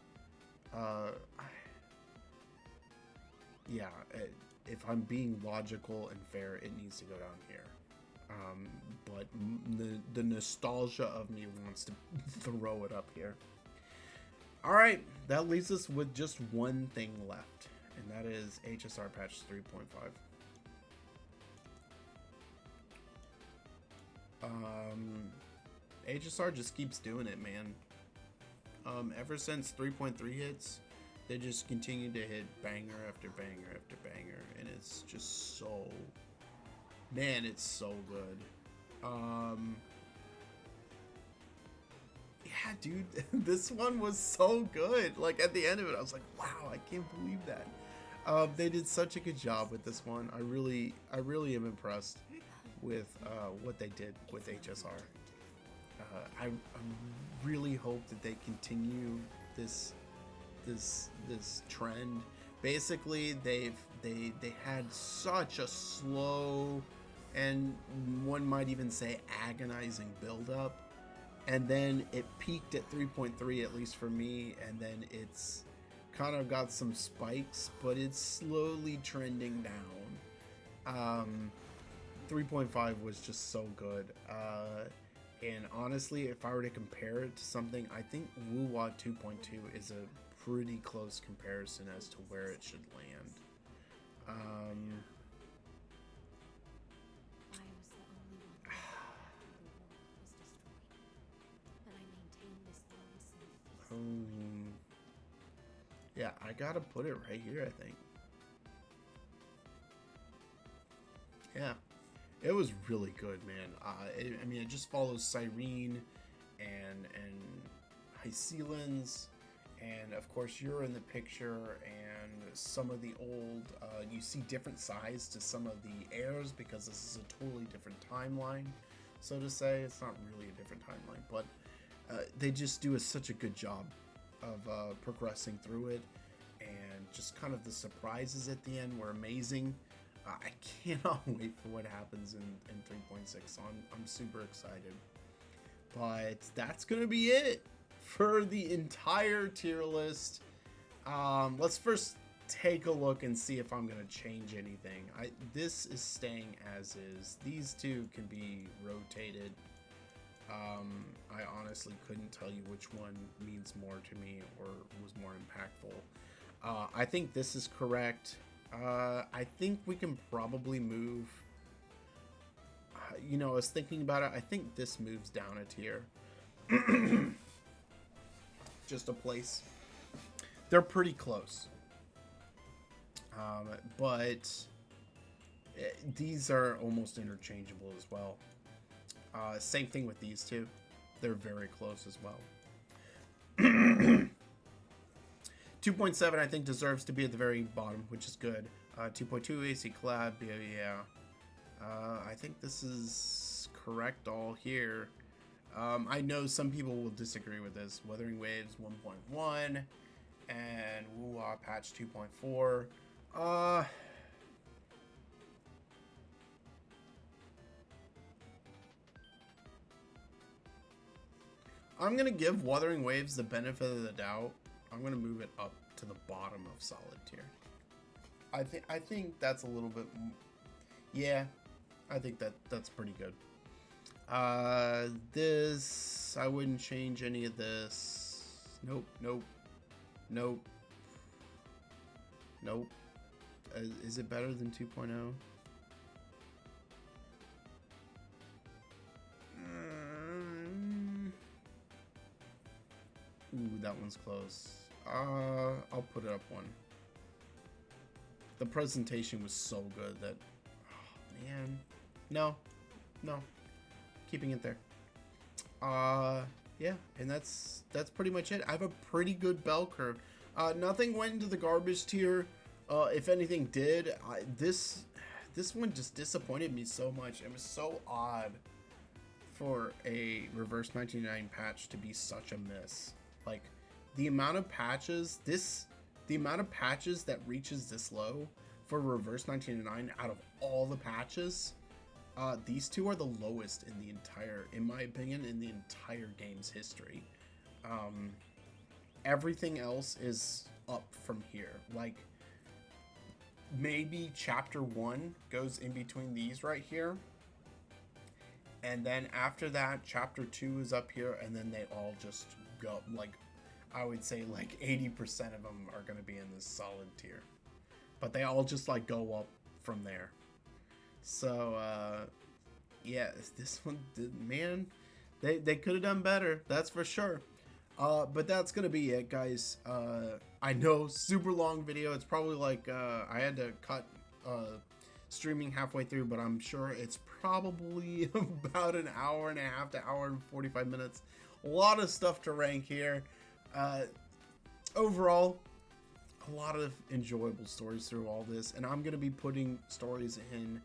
Yeah, if I'm being logical and fair, it needs to go down here. But the nostalgia of me wants to throw it up here. All right, that leaves us with just one thing left, and that is HSR patch 3.5. HSR just keeps doing it, man. Ever since 3.3 hits, they just continue to hit banger after banger after banger, and it's just so, man, it's so good. Yeah, dude, this one was so good. Like, at the end of it, I was like, wow, I can't believe that. They did such a good job with this one. I really am impressed with what they did with HSR. I really hope that they continue this trend. Basically, they had such a slow, and one might even say agonizing build-up, and then it peaked at 3.3, at least for me, and then it's kind of got some spikes, but it's slowly trending down. 3.5 was just so good. And honestly, if I were to compare it to something, I think Wuwa 2.2 is a pretty close comparison as to where it should land. I was the only one the world was destroyed, but I maintained this lonesome peace. Yeah, I gotta put it right here, I think. Yeah, it was really good, man. I mean, it just follows Cyrene and Hycelins, and of course you're in the picture, and some of the old, you see different sides to some of the heirs because this is a totally different timeline, so to say. It's not really a different timeline, but they just do such a good job of progressing through it, and just kind of the surprises at the end were amazing. I cannot wait for what happens in 3.6, so I'm super excited. But that's gonna be it for the entire tier list. Let's first take a look and see if I'm gonna change anything. This is staying as is. These two can be rotated. I honestly couldn't tell you which one means more to me or was more impactful. I think this is correct. I think we can probably move. You know, I was thinking about it. I think this moves down a tier. Just a place. They're pretty close. But these are almost interchangeable as well. Same thing with these two. They're very close as well. 2.7 I think deserves to be at the very bottom, which is good. 2.2 AC collab, yeah. I think this is correct all here. I know some people will disagree with this. Wuthering Waves 1.1 and Woo-Wah patch 2.4. I'm gonna give Wuthering Waves the benefit of the doubt. I'm gonna move it up to the bottom of solid tier. I think that's a little bit. Yeah, I think that's pretty good. This I wouldn't change any of this. Nope. Is it better than 2.0? Ooh, that one's close. I'll put it up one. The presentation was so good that, oh man, no, keeping it there. Yeah, and that's pretty much it. I have a pretty good bell curve. Nothing went into the garbage tier. If anything did, this one just disappointed me so much. It was so odd for a Reverse 1999 patch to be such a miss. Like, the amount of patches, the amount of patches that reaches this low for Reverse 1999 out of all the patches, these two are the lowest in the entire, in my opinion, in the entire game's history. Everything else is up from here. Like, maybe chapter 1 goes in between these right here. And then after that, chapter 2 is up here, and then they all just go, like, I would say like 80% of them are going to be in this solid tier. But they all just like go up from there. So, yeah, this one did, man, they could have done better, that's for sure. But that's going to be it, guys. I know, super long video. It's probably like, I had to cut streaming halfway through, but I'm sure it's probably about an hour and a half to hour and 45 minutes. A lot of stuff to rank here. Overall, a lot of enjoyable stories through all this, and I'm going to be putting stories in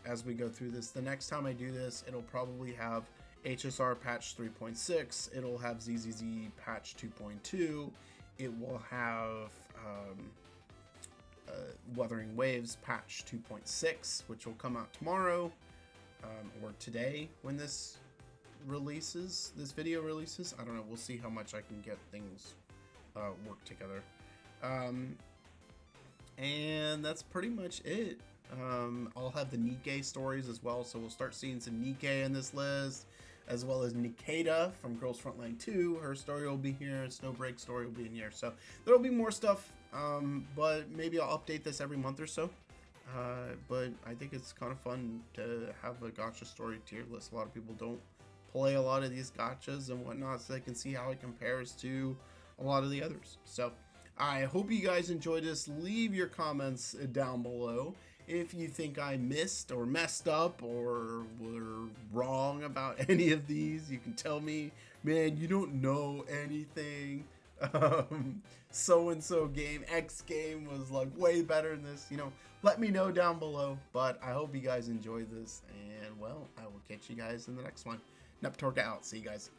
as we go through this. The next time I do this, it'll probably have HSR patch 3.6, it'll have ZZZ patch 2.2, it will have Wuthering Waves patch 2.6, which will come out tomorrow, or today when this releases, this video releases. I don't know, we'll see how much I can get things work together. And that's pretty much it. I'll have the Nikkei stories as well, so we'll start seeing some Nikkei in this list, as well as Nikeda from Girls Frontline 2. Her story will be here, Snowbreak story will be in here, so there'll be more stuff, but maybe I'll update this every month or so. But I think it's kind of fun to have a gacha story tier list. A lot of people don't play a lot of these gachas and whatnot, so they can see how it compares to a lot of the others. So I hope you guys enjoyed this. Leave your comments down below. If you think I missed or messed up or were wrong about any of these, you can tell me, man, you don't know anything. So-and-so game, X game was like way better than this. You know, let me know down below. But I hope you guys enjoyed this. And, well, I will catch you guys in the next one. Neptorka out. See you guys.